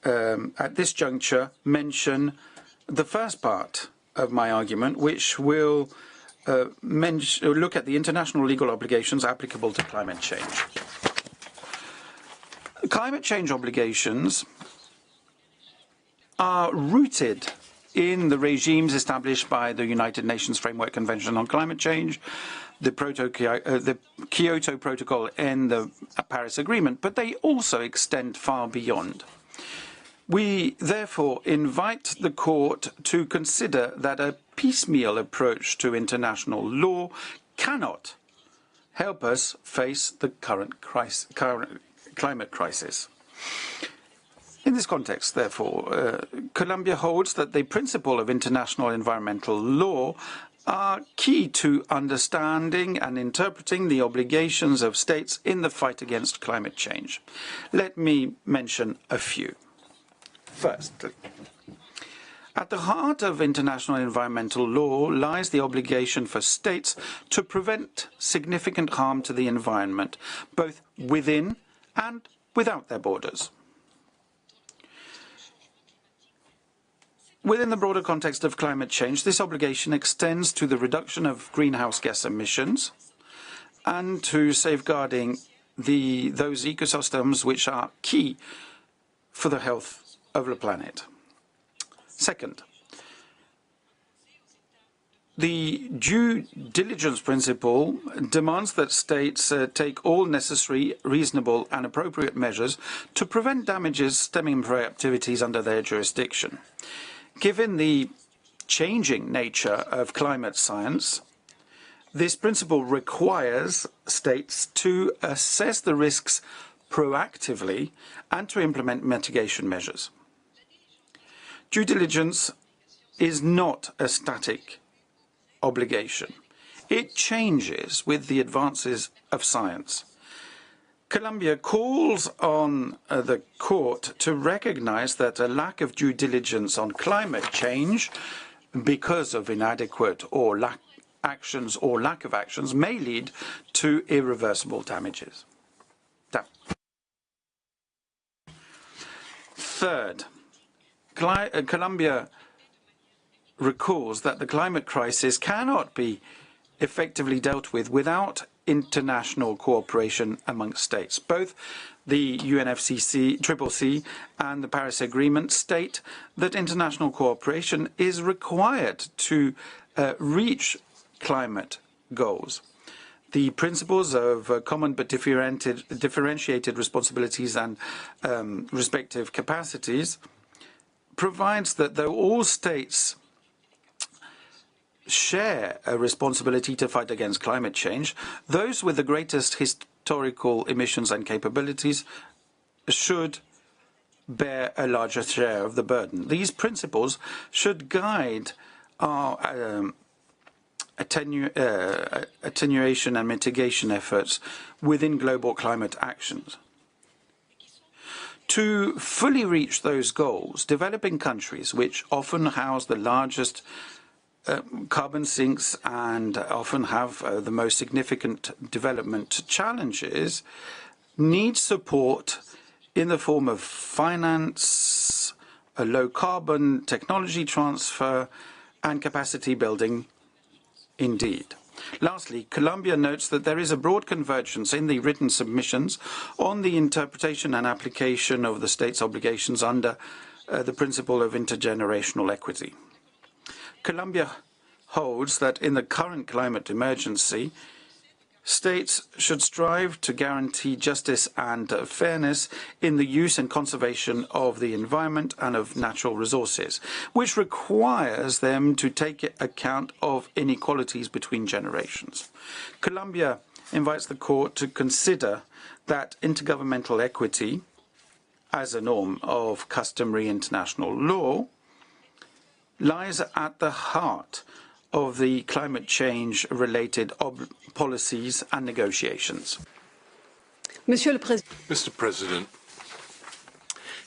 at this juncture, mention the first part of my argument, which will look at the international legal obligations applicable to climate change. Climate change obligations are rooted in the regimes established by the United Nations Framework Convention on Climate Change, the Kyoto Protocol and the Paris Agreement, but they also extend far beyond. We therefore invite the Court to consider that a piecemeal approach to international law cannot help us face the current climate crisis. In this context, therefore, Colombia holds that the principle of international environmental law are key to understanding and interpreting the obligations of states in the fight against climate change. Let me mention a few. First, at the heart of international environmental law lies the obligation for states to prevent significant harm to the environment, both within and without their borders. Within the broader context of climate change, this obligation extends to the reduction of greenhouse gas emissions and to safeguarding those ecosystems which are key for the health of the planet. Second, the due diligence principle demands that states take all necessary, reasonable and appropriate measures to prevent damages stemming from activities under their jurisdiction. Given the changing nature of climate science, this principle requires states to assess the risks proactively and to implement mitigation measures. Due diligence is not a static obligation. It changes with the advances of science. Colombia calls on the court to recognize that a lack of due diligence on climate change because of inadequate or lack of actions may lead to irreversible damages. Third, Colombia recalls that the climate crisis cannot be effectively dealt with without international cooperation amongst states. Both the UNFCCC and the Paris Agreement state that international cooperation is required to reach climate goals. The principles of common but differentiated responsibilities and respective capacities provides that though all states share a responsibility to fight against climate change, those with the greatest historical emissions and capabilities should bear a larger share of the burden. These principles should guide our attenuation and mitigation efforts within global climate actions. To fully reach those goals, developing countries, which often house the largest carbon sinks and often have the most significant development challenges, need support in the form of finance, a low-carbon technology transfer, and capacity building indeed. Lastly, Colombia notes that there is a broad convergence in the written submissions on the interpretation and application of the state's obligations under the principle of intergenerational equity. Colombia holds that in the current climate emergency, states should strive to guarantee justice and fairness in the use and conservation of the environment and of natural resources, which requires them to take account of inequalities between generations. Colombia invites the court to consider that intergovernmental equity, as a norm of customary international law, lies at the heart of the climate change-related policies and negotiations. Mr. President,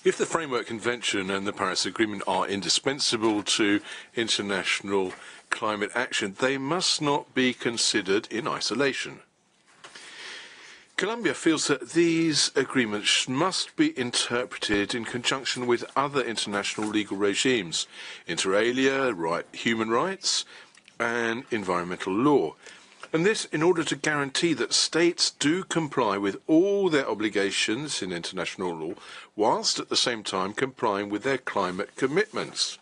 if the Framework Convention and the Paris Agreement are indispensable to international climate action, they must not be considered in isolation. Colombia feels that these agreements must be interpreted in conjunction with other international legal regimes, inter alia, human rights, and environmental law. And this in order to guarantee that states do comply with all their obligations in international law, whilst at the same time complying with their climate commitments.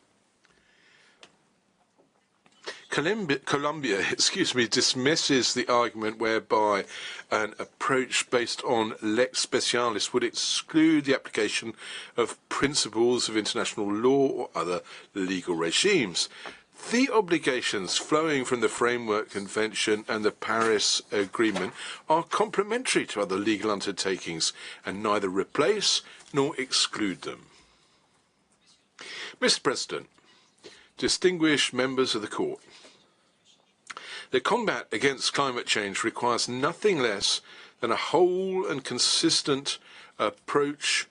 Colombia, dismisses the argument whereby an approach based on lex specialis would exclude the application of principles of international law or other legal regimes. The obligations flowing from the Framework Convention and the Paris Agreement are complementary to other legal undertakings and neither replace nor exclude them. Mr. President, distinguished members of the Court, the combat against climate change requires nothing less than a whole and consistent approach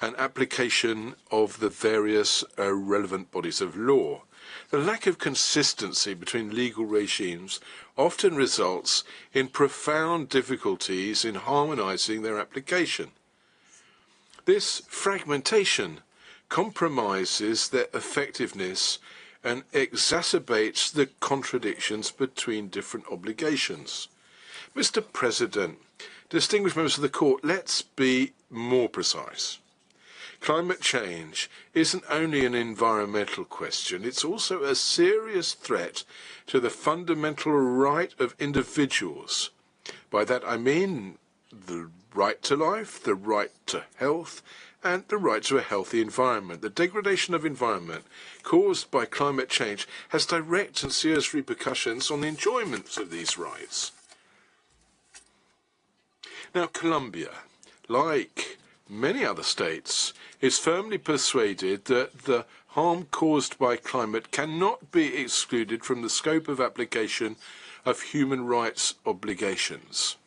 and application of the various relevant bodies of law. The lack of consistency between legal regimes often results in profound difficulties in harmonizing their application. This fragmentation compromises their effectiveness and exacerbates the contradictions between different obligations. Mr. President, distinguished members of the Court, let's be more precise. Climate change isn't only an environmental question, it's also a serious threat to the fundamental right of individuals. By that I mean the right to life, the right to health, and the right to a healthy environment. The degradation of environment caused by climate change has direct and serious repercussions on the enjoyment of these rights. Now, Colombia, like many other states, is firmly persuaded that the harm caused by climate cannot be excluded from the scope of application of human rights obligations.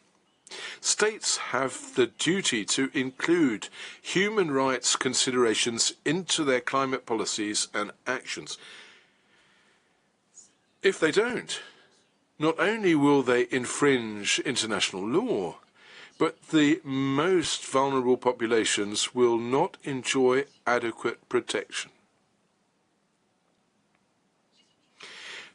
States have the duty to include human rights considerations into their climate policies and actions. If they don't, not only will they infringe international law, but the most vulnerable populations will not enjoy adequate protection.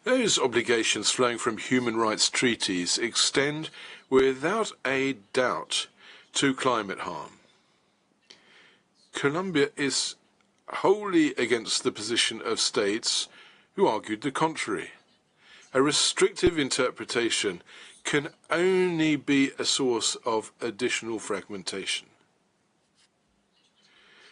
Those obligations flowing from human rights treaties extend without a doubt to climate harm. Colombia is wholly against the position of states who argued the contrary. A restrictive interpretation can only be a source of additional fragmentation.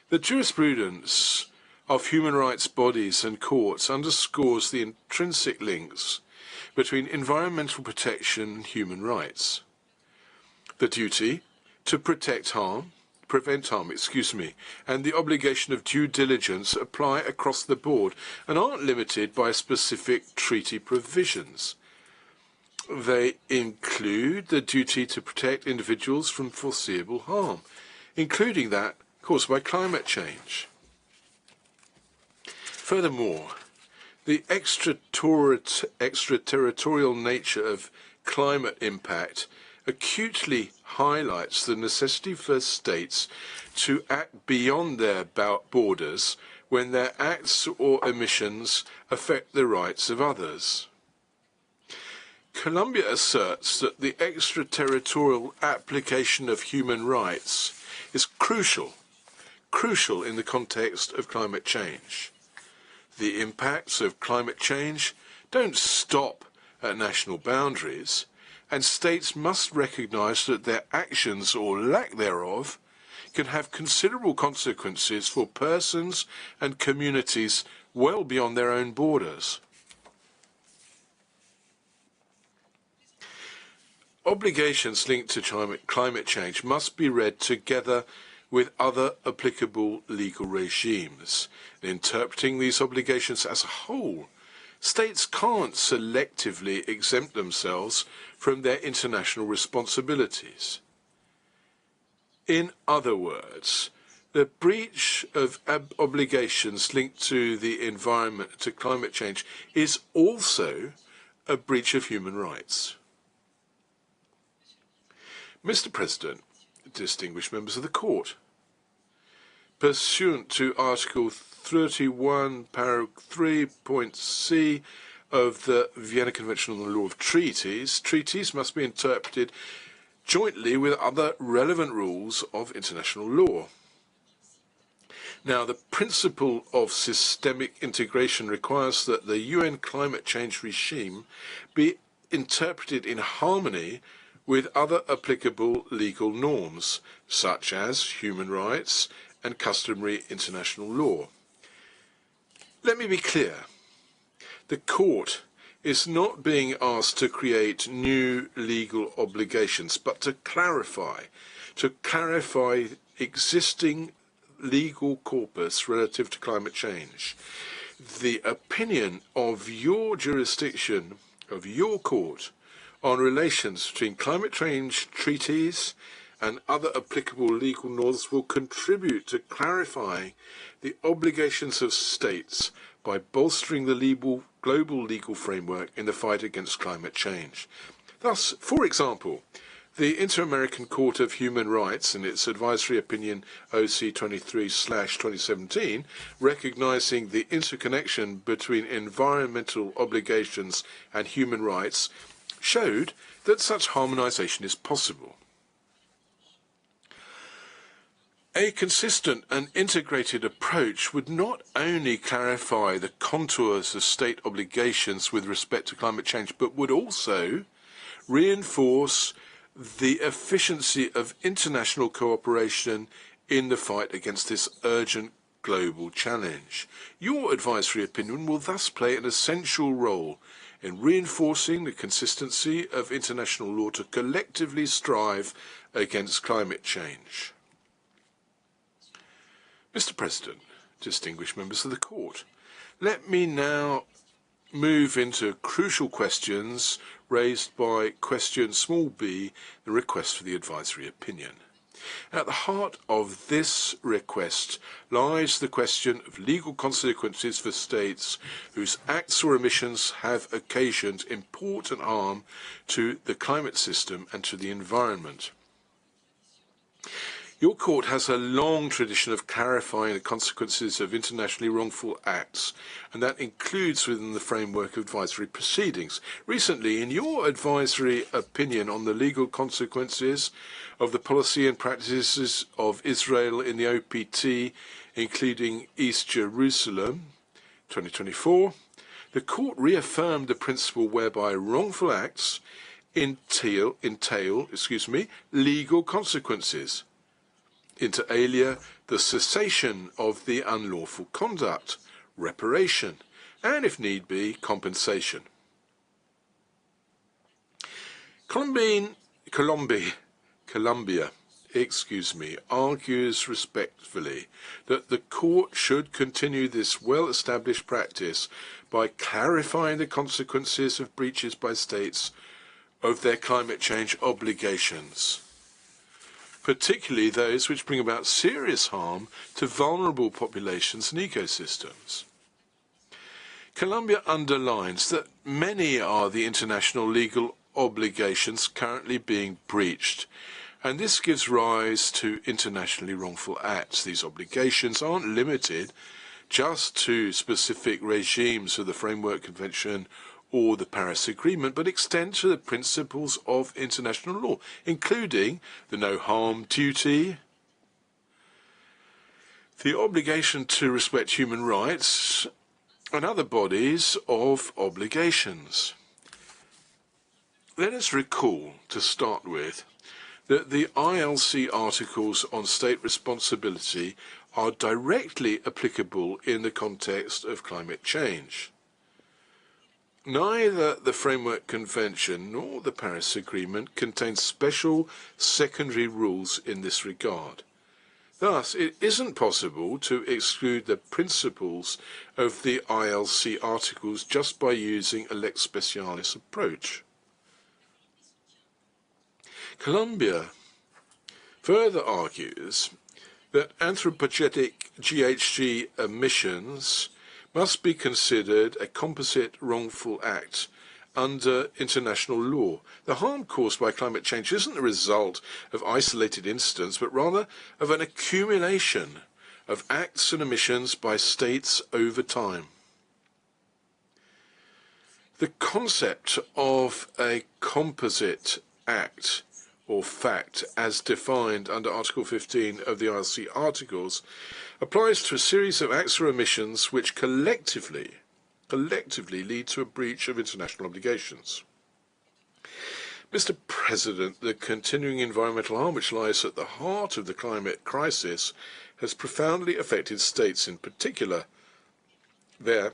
The jurisprudence of human rights bodies and courts underscores the intrinsic links between environmental protection and human rights. The duty to prevent harm, and the obligation of due diligence apply across the board and aren't limited by specific treaty provisions. They include the duty to protect individuals from foreseeable harm, including that caused by climate change. Furthermore, the extraterritorial nature of climate impact acutely highlights the necessity for states to act beyond their borders when their acts or omissions affect the rights of others. Colombia asserts that the extraterritorial application of human rights is crucial in the context of climate change. The impacts of climate change don't stop at national boundaries, and states must recognise that their actions or lack thereof can have considerable consequences for persons and communities well beyond their own borders. Obligations linked to climate change must be read together with other applicable legal regimes. In interpreting these obligations as a whole, states can't selectively exempt themselves from their international responsibilities. In other words, the breach of obligations linked to the environment, to climate change, is also a breach of human rights. Mr. President, distinguished members of the Court, pursuant to Article 31, Paragraph 3.c of the Vienna Convention on the Law of Treaties, treaties must be interpreted jointly with other relevant rules of international law. Now, the principle of systemic integration requires that the UN climate change regime be interpreted in harmony with other applicable legal norms, such as human rights and customary international law. Let me be clear. The Court is not being asked to create new legal obligations, but to clarify existing legal corpus relative to climate change. The opinion of your jurisdiction, of your court, on relations between climate change treaties and other applicable legal norms will contribute to clarifying the obligations of states by bolstering the global legal framework in the fight against climate change. Thus, for example, the Inter-American Court of Human Rights, in its advisory opinion OC 23/2017, recognizing the interconnection between environmental obligations and human rights, showed that such harmonization is possible. A consistent and integrated approach would not only clarify the contours of state obligations with respect to climate change, but would also reinforce the efficiency of international cooperation in the fight against this urgent global challenge. Your advisory opinion will thus play an essential role in reinforcing the consistency of international law to collectively strive against climate change. Mr. President, distinguished members of the Court. Let me now move into crucial questions raised by question small b, the request for the advisory opinion. At the heart of this request lies the question of legal consequences for states whose acts or omissions have occasioned important harm to the climate system and to the environment. Your court has a long tradition of clarifying the consequences of internationally wrongful acts, and that includes within the framework of advisory proceedings. Recently, in your advisory opinion on the legal consequences of the policy and practices of Israel in the OPT, including East Jerusalem, 2024, the court reaffirmed the principle whereby wrongful acts entail legal consequences. Inter alia, the cessation of the unlawful conduct, reparation, and, if need be, compensation. Colombia, argues respectfully that the court should continue this well-established practice by clarifying the consequences of breaches by states of their climate change obligations, particularly those which bring about serious harm to vulnerable populations and ecosystems. Colombia underlines that many are the international legal obligations currently being breached, and this gives rise to internationally wrongful acts. These obligations aren't limited just to specific regimes of the Framework Convention or the Paris Agreement, but extend to the principles of international law, including the no-harm duty, the obligation to respect human rights, and other bodies of obligations. Let us recall, to start with, that the ILC articles on state responsibility are directly applicable in the context of climate change. Neither the Framework Convention nor the Paris Agreement contain special secondary rules in this regard. Thus, it isn't possible to exclude the principles of the ILC articles just by using a lex specialis approach. Colombia further argues that anthropogenic GHG emissions must be considered a composite wrongful act under international law. The harm caused by climate change isn't the result of isolated incidents, but rather of an accumulation of acts and omissions by states over time. The concept of a composite act or fact, as defined under Article 15 of the ILC Articles, applies to a series of acts or omissions which collectively lead to a breach of international obligations. Mr. President, the continuing environmental harm which lies at the heart of the climate crisis has profoundly affected states, in particular their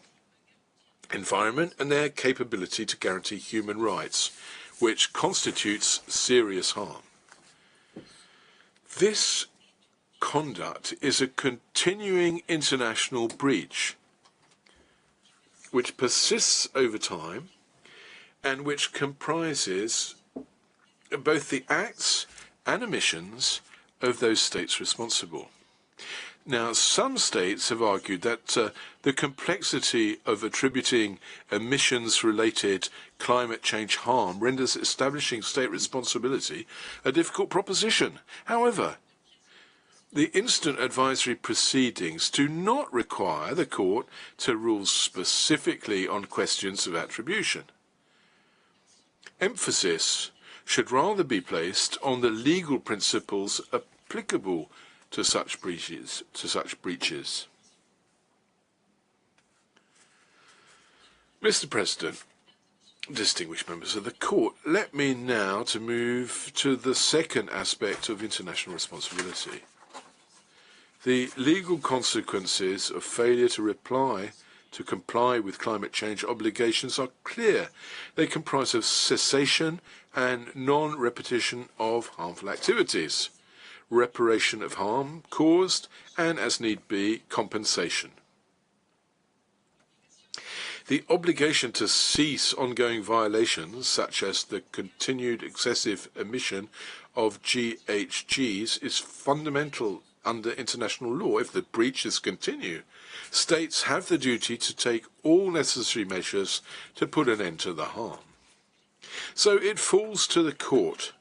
environment and their capability to guarantee human rights, which constitutes serious harm. This conduct is a continuing international breach which persists over time and which comprises both the acts and omissions of those states responsible. Now, some states have argued that the complexity of attributing emissions-related climate change harm renders establishing state responsibility a difficult proposition. However, the instant advisory proceedings do not require the court to rule specifically on questions of attribution. Emphasis should rather be placed on the legal principles applicable to such breaches. Mr. President, distinguished members of the Court, let me now move to the second aspect of international responsibility. The legal consequences of failure to comply with climate change obligations are clear. They comprise of cessation and non-repetition of harmful activities, reparation of harm caused, and, as need be, compensation. The obligation to cease ongoing violations, such as the continued excessive emission of GHGs, is fundamental under international law. If the breaches continue, states have the duty to take all necessary measures to put an end to the harm. So it falls to the court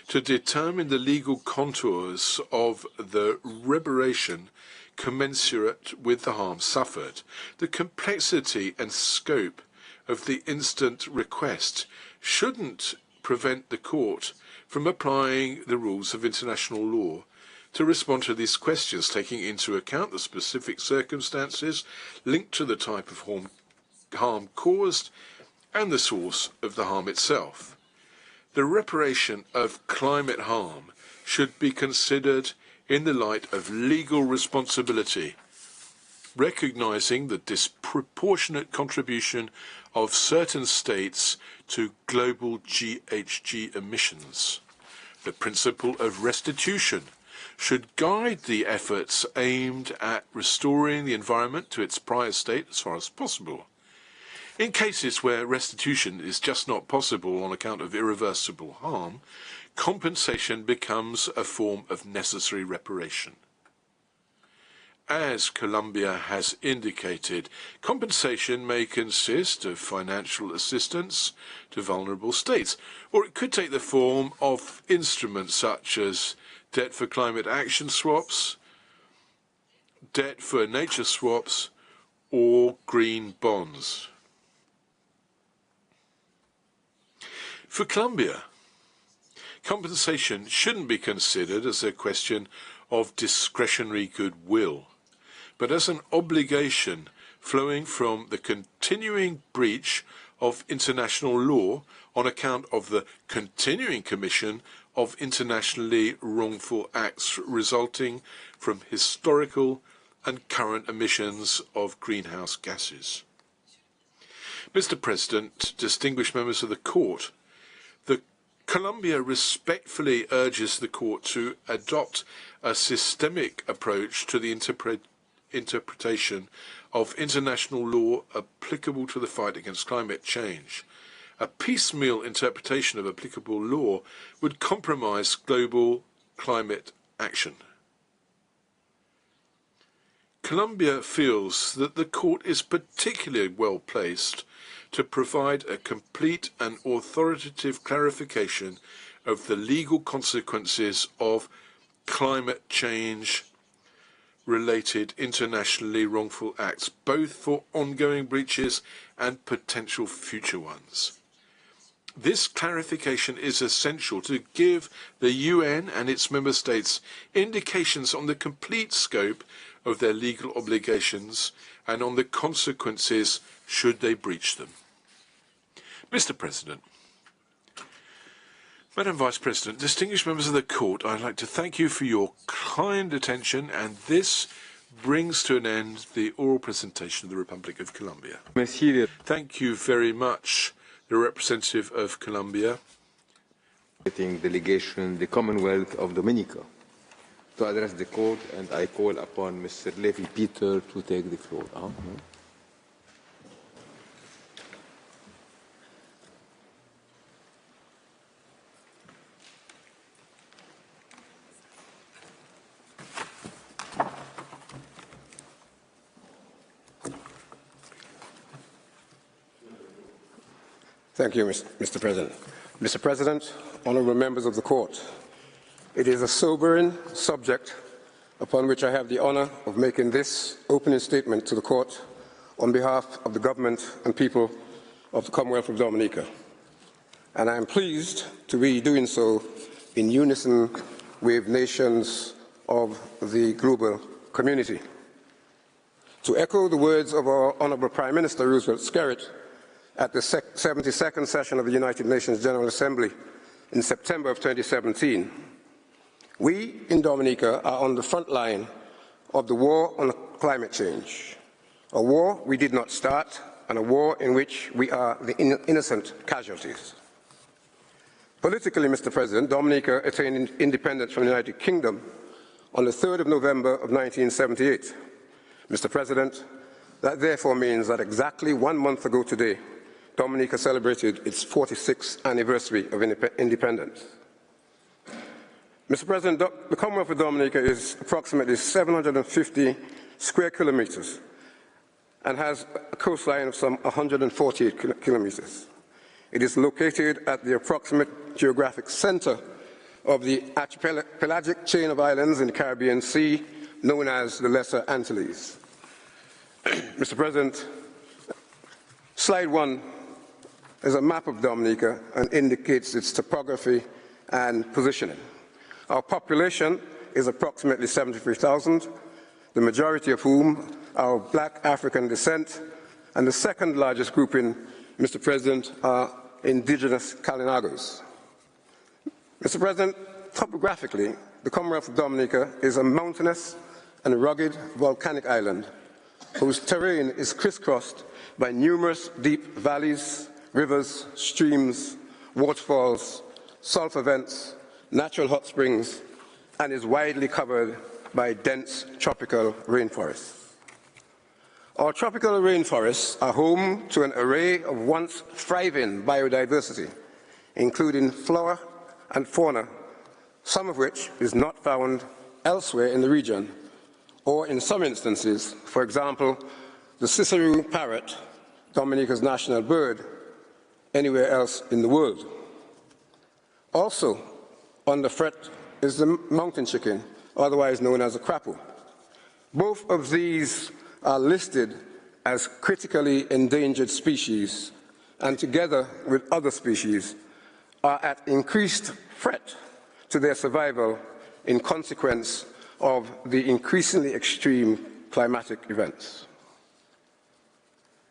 to determine the legal contours of the reparation commensurate with the harm suffered. The complexity and scope of the instant request shouldn't prevent the court from applying the rules of international law to respond to these questions, taking into account the specific circumstances linked to the type of harm caused and the source of the harm itself. The reparation of climate harm should be considered in the light of legal responsibility, recognizing the disproportionate contribution of certain states to global GHG emissions. The principle of restitution should guide the efforts aimed at restoring the environment to its prior state as far as possible. In cases where restitution is just not possible on account of irreversible harm, compensation becomes a form of necessary reparation. As Colombia has indicated, compensation may consist of financial assistance to vulnerable states, or it could take the form of instruments such as debt for climate action swaps, debt for nature swaps, or green bonds. For Colombia, compensation shouldn't be considered as a question of discretionary goodwill, but as an obligation flowing from the continuing breach of international law on account of the continuing commission of internationally wrongful acts resulting from historical and current emissions of greenhouse gases. Mr. President, distinguished members of the Court, Colombia respectfully urges the Court to adopt a systemic approach to the interpretation of international law applicable to the fight against climate change. A piecemeal interpretation of applicable law would compromise global climate action. Colombia feels that the Court is particularly well placed to provide a complete and authoritative clarification of the legal consequences of climate change-related internationally wrongful acts, both for ongoing breaches and potential future ones. This clarification is essential to give the UN and its member states indications on the complete scope of their legal obligations and on the consequences should they breach them. Mr. President, Madam Vice President, distinguished members of the Court, I'd like to thank you for your kind attention, and this brings to an end the oral presentation of the Republic of Colombia. Thank you very much, the representative of Colombia. Delegation, the Commonwealth of Dominica, to address the Court, and I call upon Mr. Levy Peter to take the floor. Thank you, Mr. President. Mr. President, honourable members of the Court, it is a sobering subject upon which I have the honour of making this opening statement to the Court on behalf of the Government and people of the Commonwealth of Dominica. And I am pleased to be doing so in unison with nations of the global community. To echo the words of our Honourable Prime Minister Roosevelt Skerrit at the 72nd session of the United Nations General Assembly in September of 2017, we in Dominica are on the front line of the war on climate change, a war we did not start and a war in which we are the innocent casualties. Politically, Mr. President, Dominica attained independence from the United Kingdom on the 3rd of November of 1978. Mr. President, that therefore means that exactly 1 month ago today, Dominica celebrated its 46th anniversary of independence. Mr. President, the Commonwealth of Dominica is approximately 750 square kilometers and has a coastline of some 148 kilometers. It is located at the approximate geographic center of the archipelagic chain of islands in the Caribbean Sea, known as the Lesser Antilles. Mr. President, slide 1 is a map of Dominica and indicates its topography and positioning. Our population is approximately 73,000, the majority of whom are of black African descent, and the second largest grouping, Mr. President, are indigenous Kalinagos. Mr. President, topographically, the Commonwealth of Dominica is a mountainous and rugged volcanic island whose terrain is crisscrossed by numerous deep valleys, rivers, streams, waterfalls, sulfur vents, natural hot springs, and is widely covered by dense tropical rainforests. Our tropical rainforests are home to an array of once thriving biodiversity, including flora and fauna, some of which is not found elsewhere in the region, or in some instances, for example, the Cicero parrot, Dominica's national bird, anywhere else in the world. Also, on the threat is the mountain chicken, otherwise known as a crapo. Both of these are listed as critically endangered species, and together with other species, are at increased threat to their survival in consequence of the increasingly extreme climatic events.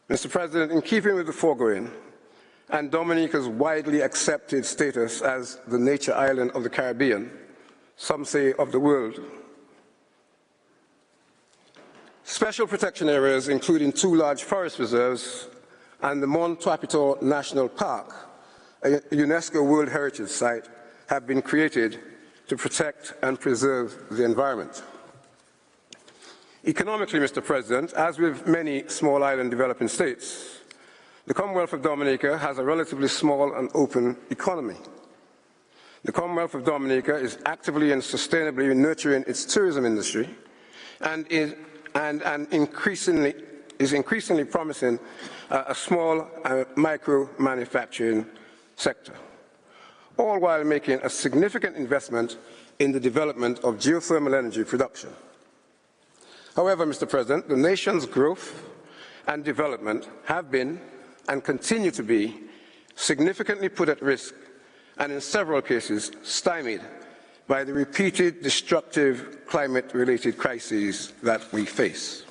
Mr. President, in keeping with the foregoing, and Dominica's widely accepted status as the nature island of the Caribbean, some say of the world, special protection areas, including 2 large forest reserves and the Mont Tuapito National Park, a UNESCO World Heritage Site, have been created to protect and preserve the environment. Economically, Mr. President, as with many small island developing states, the Commonwealth of Dominica has a relatively small and open economy. The Commonwealth of Dominica is actively and sustainably nurturing its tourism industry and is increasingly promising a small micro manufacturing sector, all while making a significant investment in the development of geothermal energy production. However, Mr. President, the nation's growth and development have been and continue to be significantly put at risk and in several cases stymied by the repeated destructive climate-related crises that we face.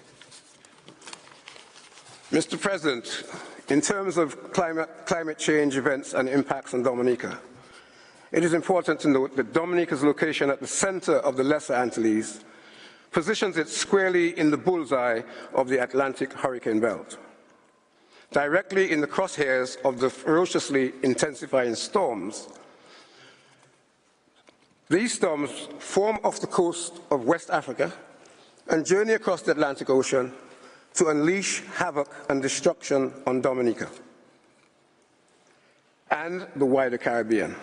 Mr. President, in terms of climate change events and impacts on Dominica, it is important to note that Dominica's location at the center of the Lesser Antilles positions it squarely in the bullseye of the Atlantic hurricane belt, directly in the crosshairs of the ferociously intensifying storms. These storms form off the coast of West Africa and journey across the Atlantic Ocean to unleash havoc and destruction on Dominica and the wider Caribbean.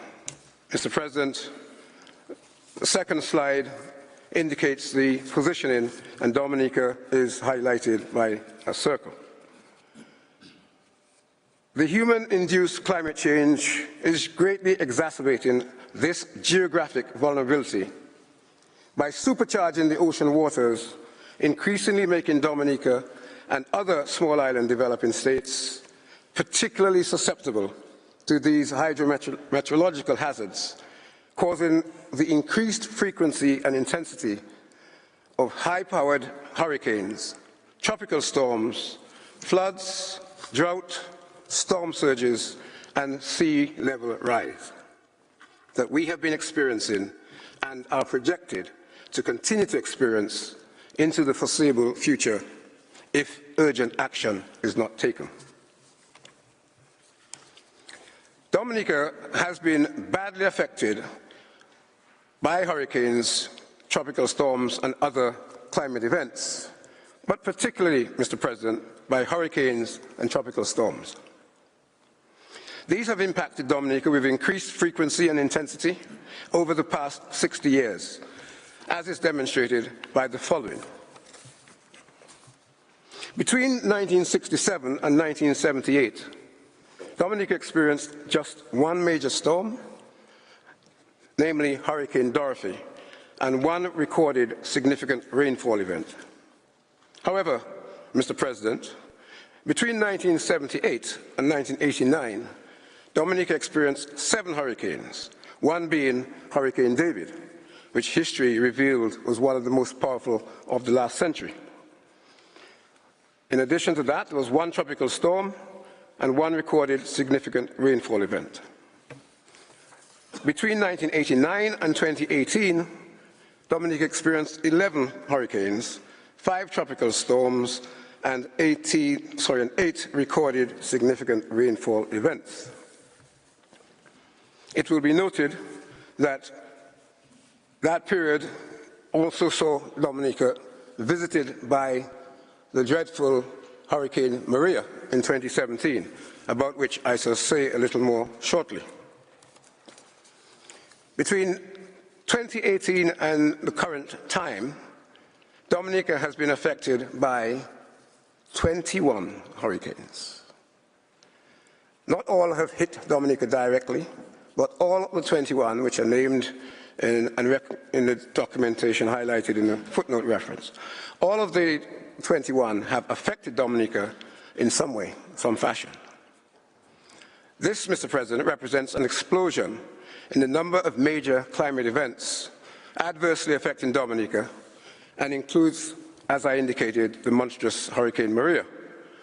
Mr. President, the second slide indicates the positioning, and Dominica is highlighted by a circle. The human-induced climate change is greatly exacerbating this geographic vulnerability by supercharging the ocean waters, increasingly making Dominica and other small island developing states particularly susceptible to these hydrometeorological hazards, causing the increased frequency and intensity of high-powered hurricanes, tropical storms, floods, drought, storm surges, and sea level rise that we have been experiencing and are projected to continue to experience into the foreseeable future if urgent action is not taken. Dominica has been badly affected by hurricanes, tropical storms, and other climate events, but particularly, Mr. President, by hurricanes and tropical storms. These have impacted Dominica with increased frequency and intensity over the past 60 years, as is demonstrated by the following. Between 1967 and 1978, Dominica experienced just one major storm, namely Hurricane Dorothy, and one recorded significant rainfall event. However, Mr. President, between 1978 and 1989, Dominica experienced 7 hurricanes, one being Hurricane David, which history revealed was one of the most powerful of the last century. In addition to that, there was one tropical storm and one recorded significant rainfall event. Between 1989 and 2018, Dominica experienced 11 hurricanes, 5 tropical storms, and 8 recorded significant rainfall events. It will be noted that that period also saw Dominica visited by the dreadful Hurricane Maria in 2017, about which I shall say a little more shortly. Between 2018 and the current time, Dominica has been affected by 21 hurricanes. Not all have hit Dominica directly, but all the 21, which are named in the documentation highlighted in the footnote reference, all of the 21 have affected Dominica in some way, some fashion. This, Mr. President, represents an explosion in the number of major climate events adversely affecting Dominica and includes, as I indicated, the monstrous Hurricane Maria,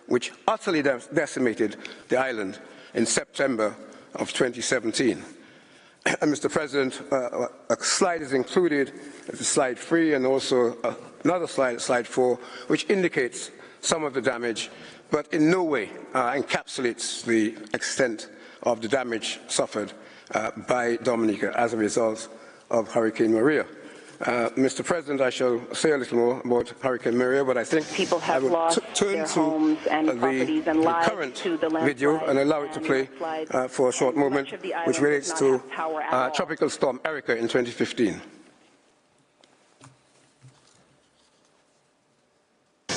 which utterly decimated the island in September of 2017. And Mr. President, a slide is included, it's slide 3, and also another slide, slide 4, which indicates some of the damage, but in no way encapsulates the extent of the damage suffered by Dominica as a result of Hurricane Maria. Mr. President, I shall say a little more about Hurricane Maria, but I think people have lost turn their to homes and properties and lives the current to the video and allow it to play for a short moment, which relates to Tropical Storm Erica in 2015.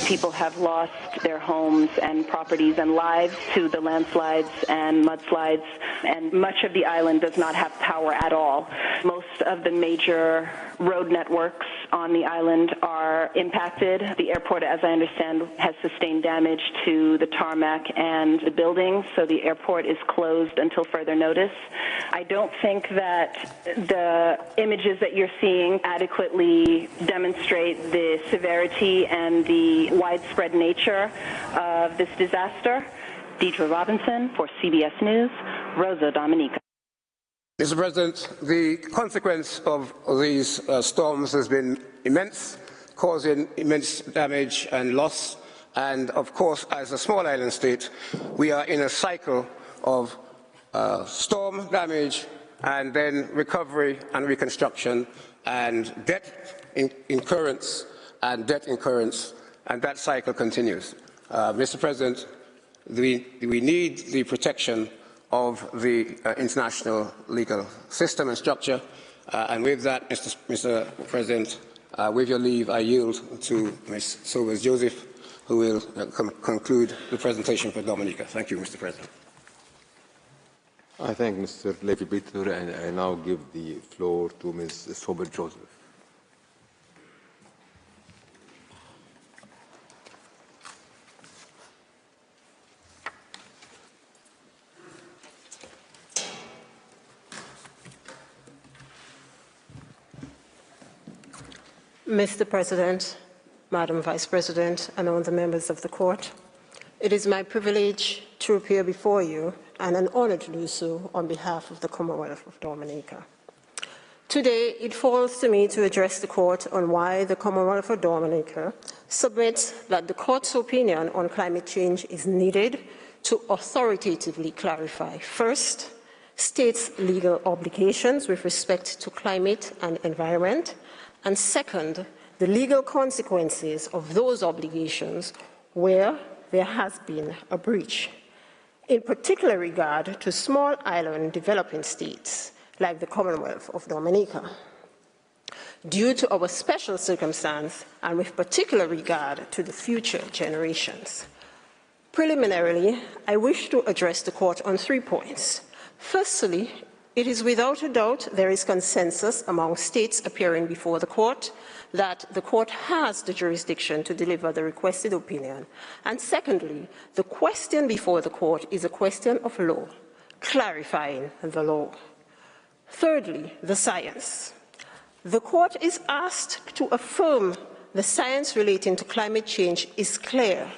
People have lost their homes and properties and lives to the landslides and mudslides, and much of the island does not have power at all. Most of the major road networks on the island are impacted. The airport, as I understand, has sustained damage to the tarmac and the buildings, so the airport is closed until further notice. I don't think that the images that you're seeing adequately demonstrate the severity and the widespread nature of this disaster. Deidre Robinson for CBS News, Rosa Dominica. Mr. President, the consequence of these storms has been immense, causing immense damage and loss. And of course, as a small island state, we are in a cycle of storm damage and then recovery and reconstruction and debt incurrence and debt incurrence, and that cycle continues. Mr. President, we need the protection of the international legal system and structure. And with that, Mr. President, with your leave, I yield to Ms. Sobers-Joseph, who will conclude the presentation for Dominica. Thank you, Mr. President. I thank Mr. Levy-Peter, and I now give the floor to Ms. Sobers-Joseph. Mr. President, Madam Vice President, and all the members of the court, it is my privilege to appear before you and an honor to do so on behalf of the Commonwealth of Dominica. Today, it falls to me to address the court on why the Commonwealth of Dominica submits that the court's opinion on climate change is needed to authoritatively clarify, first, states' legal obligations with respect to climate and environment, and second, the legal consequences of those obligations where there has been a breach, in particular regard to small island developing states like the Commonwealth of Dominica. Due to our special circumstance and with particular regard to the future generations. Preliminarily, I wish to address the Court on 3 points. Firstly, it is without a doubt there is consensus among states appearing before the Court that the Court has the jurisdiction to deliver the requested opinion. And secondly, the question before the Court is a question of law, clarifying the law. Thirdly, the science. The Court is asked to affirm the science relating to climate change is clear,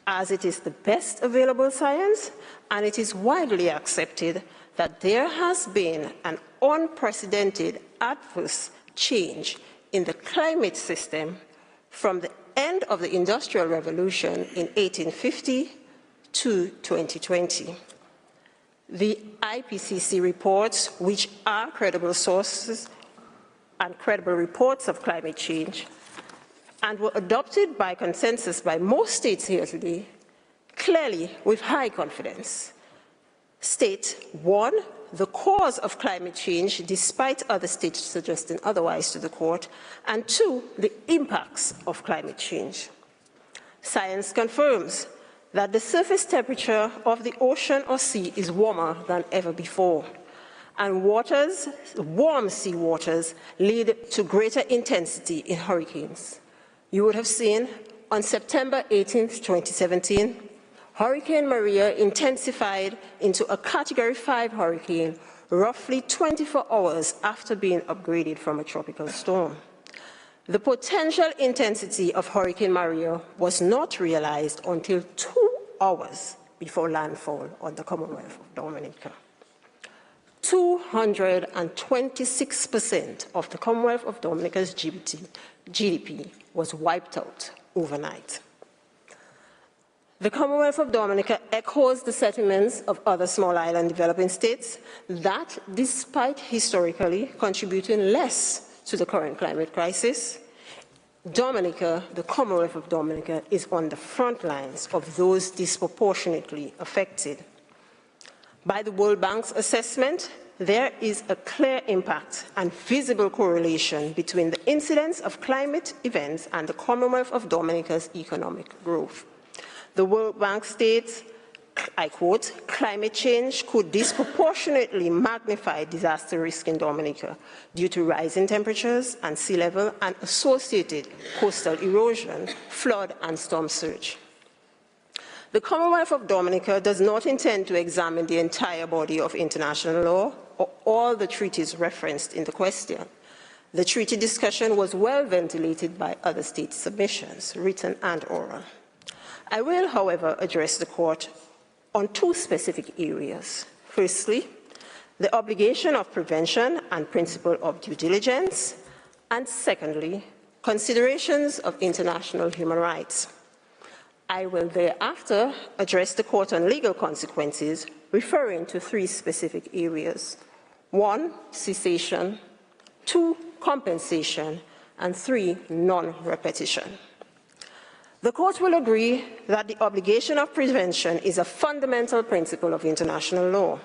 as it is the best available science, and it is widely accepted that there has been an unprecedented adverse change in the climate system from the end of the Industrial Revolution in 1850 to 2020. The IPCC reports, which are credible sources and credible reports of climate change, and were adopted by consensus by most states here today, clearly with high confidence, state, 1, the cause of climate change, despite other states suggesting otherwise to the Court, and 2, the impacts of climate change. Science confirms that the surface temperature of the ocean or sea is warmer than ever before, and warm sea waters lead to greater intensity in hurricanes. You would have seen on September 18, 2017, Hurricane Maria intensified into a Category 5 hurricane roughly 24 hours after being upgraded from a tropical storm. The potential intensity of Hurricane Maria was not realized until 2 hours before landfall on the Commonwealth of Dominica. 226% of the Commonwealth of Dominica's GDP was wiped out overnight. The Commonwealth of Dominica echoes the sentiments of other small island developing states that, despite historically contributing less to the current climate crisis, Dominica, the Commonwealth of Dominica, is on the front lines of those disproportionately affected. By the World Bank's assessment, there is a clear impact and visible correlation between the incidence of climate events and the Commonwealth of Dominica's economic growth. The World Bank states, I quote, climate change could disproportionately magnify disaster risk in Dominica due to rising temperatures and sea level and associated coastal erosion, flood and storm surge. The Commonwealth of Dominica does not intend to examine the entire body of international law or all the treaties referenced in the question. The treaty discussion was well ventilated by other state submissions, written and oral. I will, however, address the Court on 2 specific areas. Firstly, the obligation of prevention and principle of due diligence, and secondly, considerations of international human rights. I will thereafter address the Court on legal consequences, referring to 3 specific areas. 1, cessation, 2, compensation, and 3, non-repetition. The Court will agree that the obligation of prevention is a fundamental principle of international law.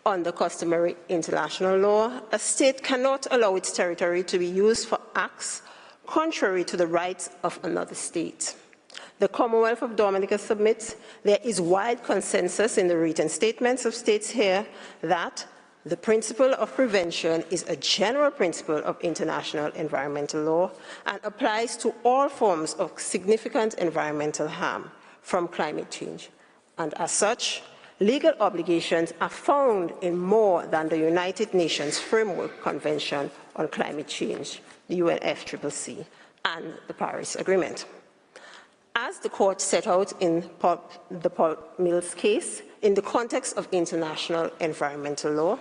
Under customary international law, a state cannot allow its territory to be used for acts contrary to the rights of another state. The Commonwealth of Dominica submits there is wide consensus in the written statements of states here that the principle of prevention is a general principle of international environmental law and applies to all forms of significant environmental harm from climate change. And as such, legal obligations are found in more than the United Nations Framework Convention on Climate Change, the UNFCCC, and the Paris Agreement. As the Court set out in the Paul Mills case, in the context of international environmental law,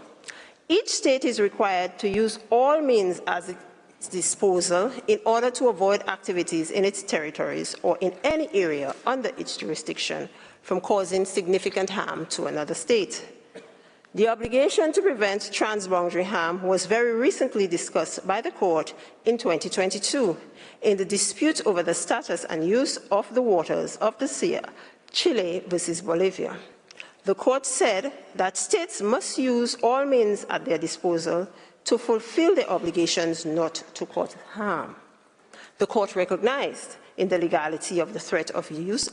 each state is required to use all means at its disposal in order to avoid activities in its territories or in any area under its jurisdiction from causing significant harm to another state. The obligation to prevent transboundary harm was very recently discussed by the court in 2022 in the dispute over the status and use of the waters of the sea, Chile versus Bolivia. The court said that states must use all means at their disposal to fulfill their obligations not to cause harm. The court recognized in the legality of the threat of use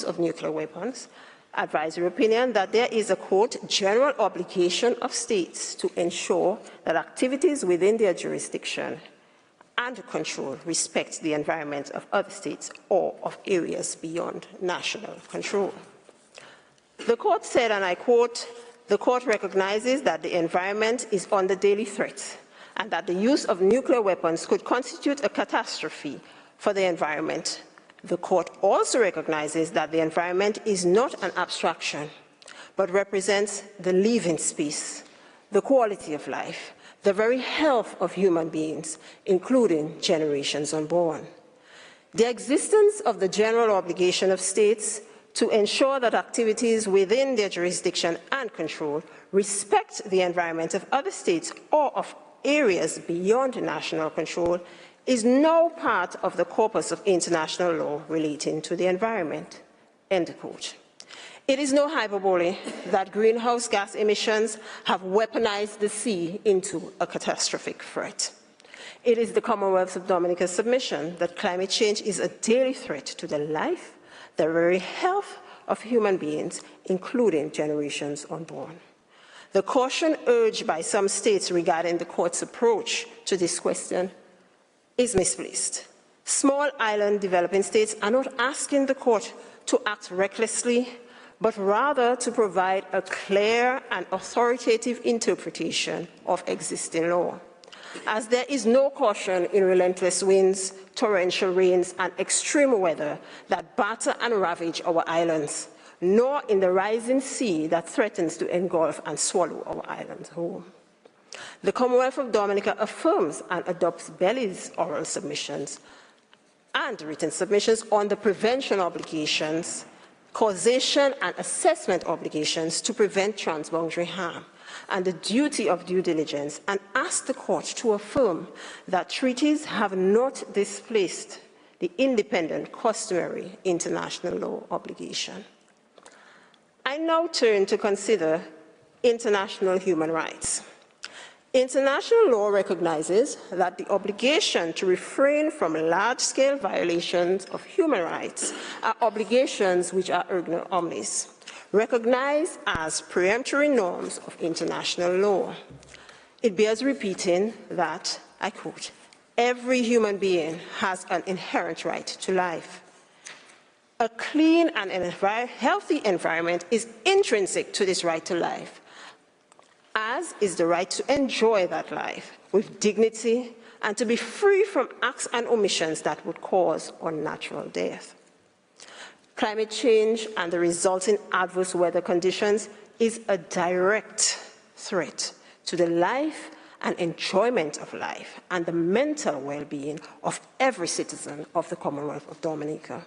of nuclear weapons, advisory opinion that there is a, quote, general obligation of states to ensure that activities within their jurisdiction and control respect the environment of other states or of areas beyond national control. The court said, and I quote, the court recognizes that the environment is under daily threat and that the use of nuclear weapons could constitute a catastrophe for the environment. The court also recognizes that the environment is not an abstraction, but represents the living space, the quality of life, the very health of human beings, including generations unborn. The existence of the general obligation of states to ensure that activities within their jurisdiction and control respect the environment of other states or of areas beyond national control is now part of the corpus of international law relating to the environment, end quote. It is no hyperbole that greenhouse gas emissions have weaponized the sea into a catastrophic threat. It is the Commonwealth of Dominica's submission that climate change is a daily threat to the life, the very health of human beings, including generations unborn. The caution urged by some states regarding the court's approach to this question is misplaced. Small island developing states are not asking the court to act recklessly, but rather to provide a clear and authoritative interpretation of existing law. As there is no caution in relentless winds, torrential rains, and extreme weather that batter and ravage our islands, nor in the rising sea that threatens to engulf and swallow our islands whole. The Commonwealth of Dominica affirms and adopts Belize's oral submissions and written submissions on the prevention obligations, causation and assessment obligations to prevent transboundary harm, and the duty of due diligence, and ask the court to affirm that treaties have not displaced the independent, customary international law obligation. I now turn to consider international human rights. International law recognizes that the obligation to refrain from large-scale violations of human rights are obligations which are erga omnes, recognized as peremptory norms of international law. It bears repeating that, I quote, every human being has an inherent right to life. A clean and healthy environment is intrinsic to this right to life, as is the right to enjoy that life with dignity and to be free from acts and omissions that would cause unnatural death. Climate change and the resulting adverse weather conditions is a direct threat to the life and enjoyment of life and the mental well-being of every citizen of the Commonwealth of Dominica.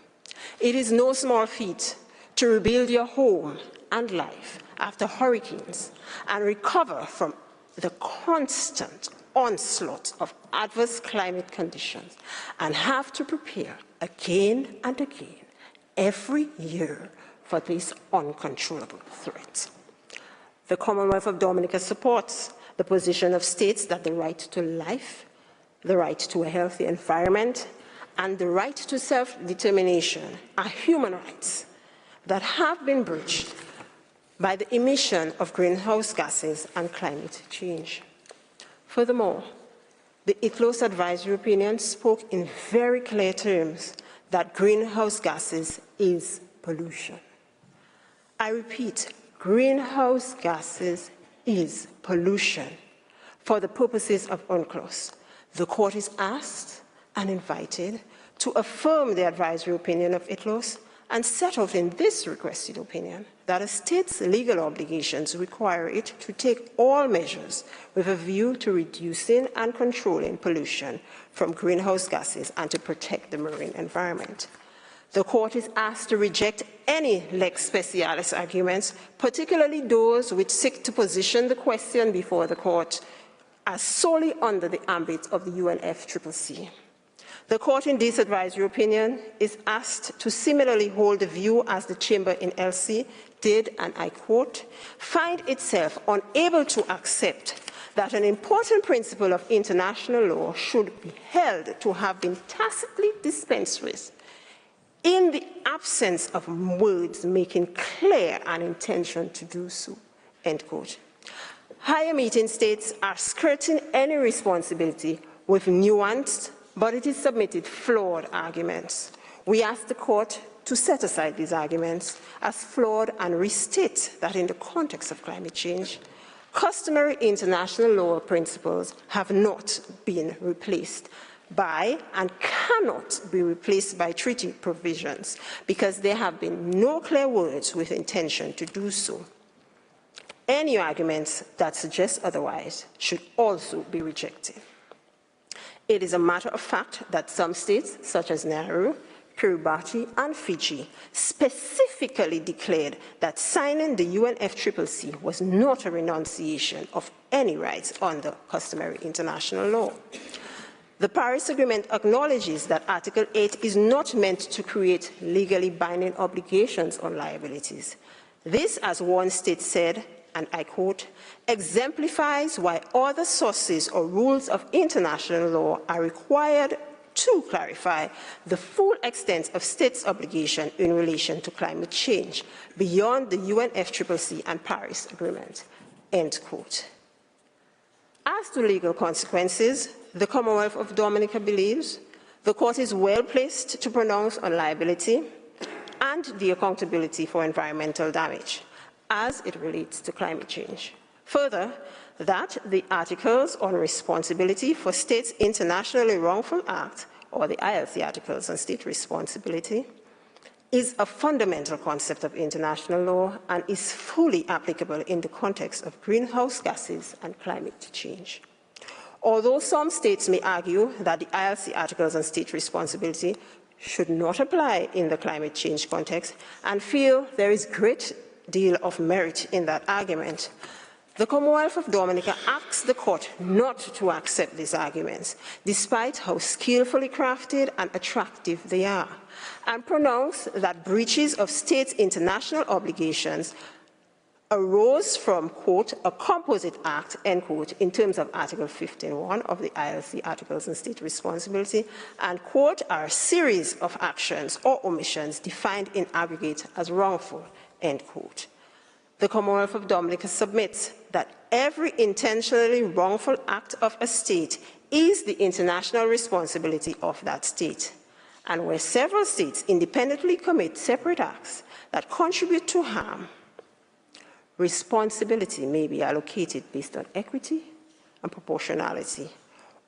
It is no small feat to rebuild your home and life after hurricanes and recover from the constant onslaught of adverse climate conditions and have to prepare again and again every year for this uncontrollable threat. The Commonwealth of Dominica supports the position of states that the right to life, the right to a healthy environment, and the right to self-determination are human rights that have been breached by the emission of greenhouse gases and climate change. Furthermore, the ICLOS advisory opinion spoke in very clear terms that greenhouse gases is pollution. I repeat, greenhouse gases is pollution for the purposes of UNCLOS. The court is asked and invited to affirm the advisory opinion of ICLOS and set out in this requested opinion that a state's legal obligations require it to take all measures with a view to reducing and controlling pollution from greenhouse gases and to protect the marine environment. The court is asked to reject any lex specialis arguments, particularly those which seek to position the question before the court as solely under the ambit of the UNFCCC. The court, in this advisory opinion, is asked to similarly hold the view as the chamber in LC did, and I quote, find itself unable to accept that an important principle of international law should be held to have been tacitly dispensed with in the absence of words making clear an intention to do so, end quote. Higher meeting states are skirting any responsibility with nuanced, but it is submitted flawed arguments. We ask the court to set aside these arguments as flawed and restate that in the context of climate change, customary international law principles have not been replaced by and cannot be replaced by treaty provisions because there have been no clear words with intention to do so. Any arguments that suggest otherwise should also be rejected. It is a matter of fact that some states, such as Nauru, Kiribati, and Fiji, specifically declared that signing the UNFCCC was not a renunciation of any rights under customary international law. The Paris Agreement acknowledges that Article 8 is not meant to create legally binding obligations on liabilities. This, as one state said, and I quote, exemplifies why other sources or rules of international law are required to clarify the full extent of states' obligation in relation to climate change beyond the UNFCCC and Paris Agreement, end quote. As to legal consequences, the Commonwealth of Dominica believes the court is well placed to pronounce on liability and the accountability for environmental damage as it relates to climate change. Further, that the Articles on Responsibility for States' Internationally Wrongful Act, or the ILC Articles on State Responsibility, is a fundamental concept of international law and is fully applicable in the context of greenhouse gases and climate change. Although some states may argue that the ILC Articles on State Responsibility should not apply in the climate change context and feel there is great deal of merit in that argument, the Commonwealth of Dominica asks the court not to accept these arguments, despite how skillfully crafted and attractive they are, and pronounce that breaches of states' international obligations arose from, quote, a composite act, end quote, in terms of Article 15.1 of the ILC Articles on State Responsibility, and, quote, are a series of actions or omissions defined in aggregate as wrongful, end quote. The Commonwealth of Dominica submits that every intentionally wrongful act of a state is the international responsibility of that state. And where several states independently commit separate acts that contribute to harm, responsibility may be allocated based on equity and proportionality,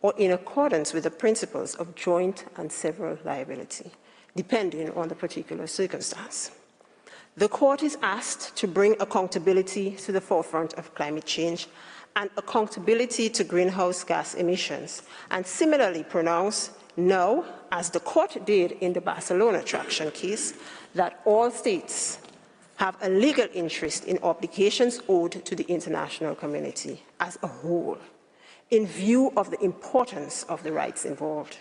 or in accordance with the principles of joint and several liability, depending on the particular circumstance. The court is asked to bring accountability to the forefront of climate change and accountability to greenhouse gas emissions, and similarly pronounce now, as the court did in the Barcelona traction case, that all states have a legal interest in obligations owed to the international community as a whole, in view of the importance of the rights involved.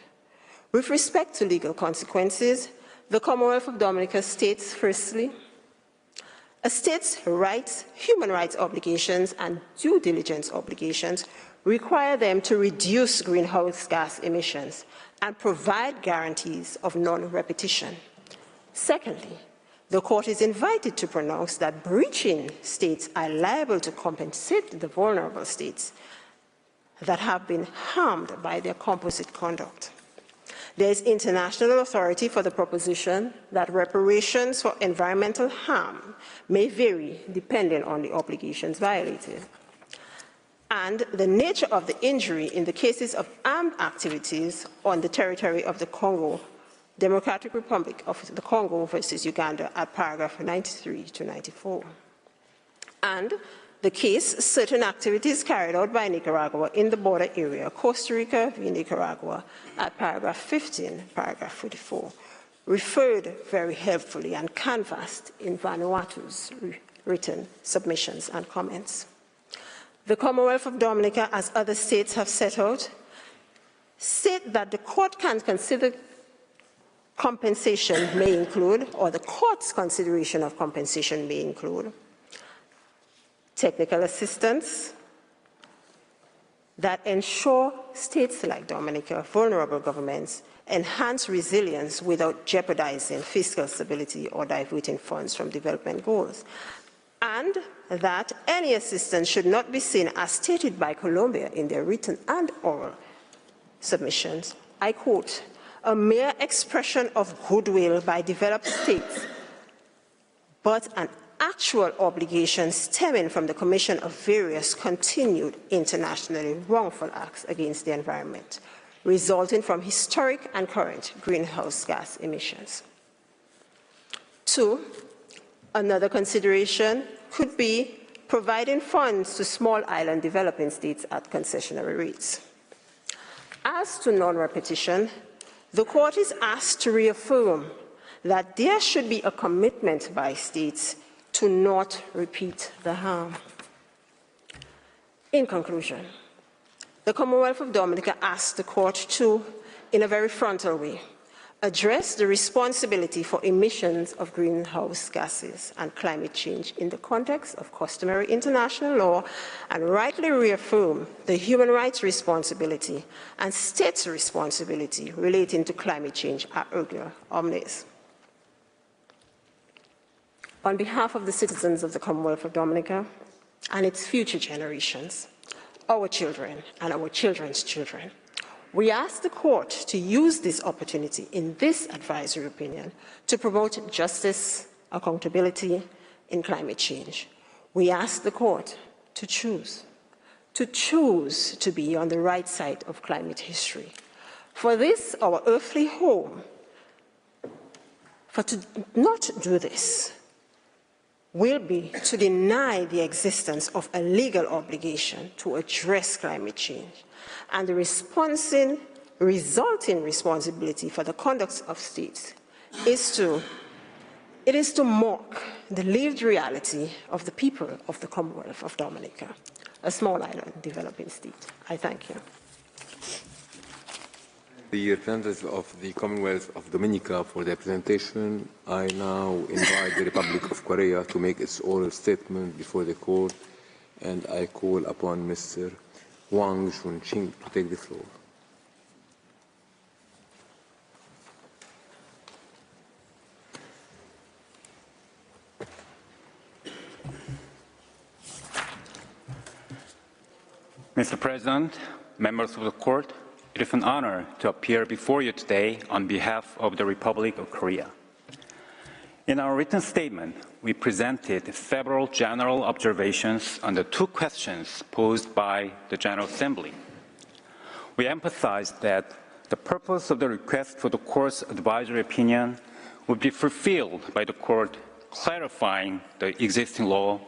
With respect to legal consequences, the Commonwealth of Dominica states, firstly, a state's rights, human rights obligations and due diligence obligations require them to reduce greenhouse gas emissions and provide guarantees of non-repetition. Secondly, the court is invited to pronounce that breaching states are liable to compensate the vulnerable states that have been harmed by their composite conduct. There is international authority for the proposition that reparations for environmental harm may vary depending on the obligations violated. And the nature of the injury in the cases of armed activities on the territory of the Congo, Democratic Republic of the Congo versus Uganda at paragraph 93 to 94. And the case, certain activities carried out by Nicaragua in the border area, Costa Rica v. Nicaragua, at paragraph 15, paragraph 44, referred very helpfully and canvassed in Vanuatu's written submissions and comments. The Commonwealth of Dominica, as other states have set out, state that the court can consider compensation may include, or the court's consideration of compensation may include, technical assistance that ensure states like Dominica, vulnerable governments, enhance resilience without jeopardizing fiscal stability or diverting funds from development goals, and that any assistance should not be seen as stated by Colombia in their written and oral submissions, I quote, a mere expression of goodwill by developed states, but an actual obligation stemming from the commission of various continued internationally wrongful acts against the environment, resulting from historic and current greenhouse gas emissions. 2, another consideration could be providing funds to small island developing states at concessionary rates. As to non-repetition, the court is asked to reaffirm that there should be a commitment by states to not repeat the harm. In conclusion, the Commonwealth of Dominica asked the court to, in a very frontal way, address the responsibility for emissions of greenhouse gases and climate change in the context of customary international law and rightly reaffirm the human rights responsibility and states' responsibility relating to climate change are erga omnes. On behalf of the citizens of the Commonwealth of Dominica and its future generations, our children and our children's children, we ask the court to use this opportunity in this advisory opinion to promote justice, accountability in climate change. We ask the court to choose to be on the right side of climate history. For this, our earthly home, for to not do this will be to deny the existence of a legal obligation to address climate change and the resulting responsibility for the conduct of states is to mock the lived reality of the people of the Commonwealth of Dominica, a small island developing state. I thank you. The representative of the Commonwealth of Dominica for their presentation. I now invite the Republic of Korea to make its oral statement before the court, and I call upon Mr. Wang Chunqing to take the floor. Mr. President, members of the court, it is an honor to appear before you today on behalf of the Republic of Korea. In our written statement, we presented several general observations on the 2 questions posed by the General Assembly. We emphasized that the purpose of the request for the court's advisory opinion would be fulfilled by the court clarifying the existing law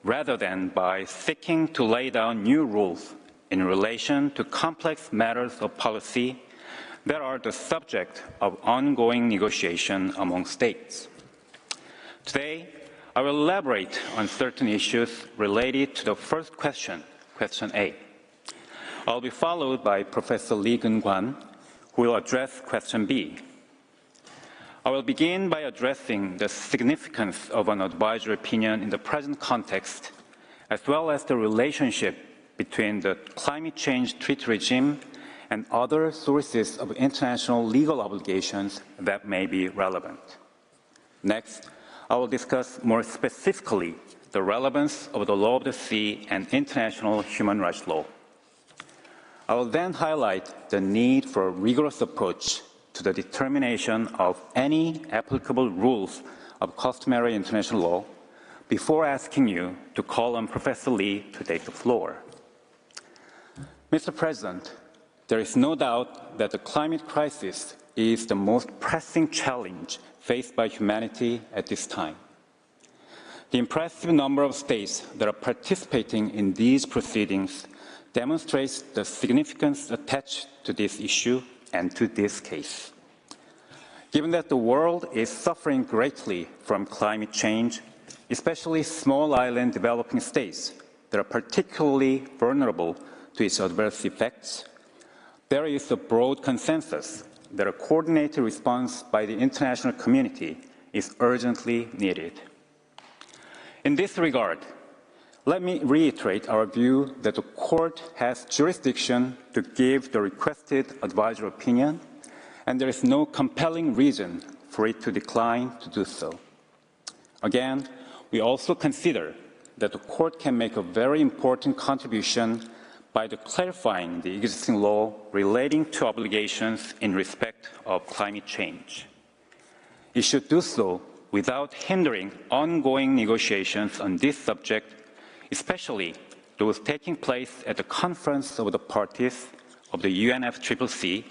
rather than by seeking to lay down new rules in relation to complex matters of policy that are the subject of ongoing negotiation among states. Today, I will elaborate on certain issues related to the first question, question A. I'll be followed by Professor Lee Geun-kwan, who will address question B. I will begin by addressing the significance of an advisory opinion in the present context, as well as the relationship between the climate change treaty regime and other sources of international legal obligations that may be relevant. Next, I will discuss more specifically the relevance of the law of the sea and international human rights law. I will then highlight the need for a rigorous approach to the determination of any applicable rules of customary international law before asking you to call on Professor Lee to take the floor. Mr. President, there is no doubt that the climate crisis is the most pressing challenge faced by humanity at this time. The impressive number of states that are participating in these proceedings demonstrates the significance attached to this issue and to this case. Given that the world is suffering greatly from climate change, especially small island developing states that are particularly vulnerable to its adverse effects, there is a broad consensus that a coordinated response by the international community is urgently needed. In this regard, let me reiterate our view that the Court has jurisdiction to give the requested advisory opinion, and there is no compelling reason for it to decline to do so. Again, we also consider that the Court can make a very important contribution by clarifying the existing law relating to obligations in respect of climate change. It should do so without hindering ongoing negotiations on this subject, especially those taking place at the Conference of the Parties of the UNFCCC,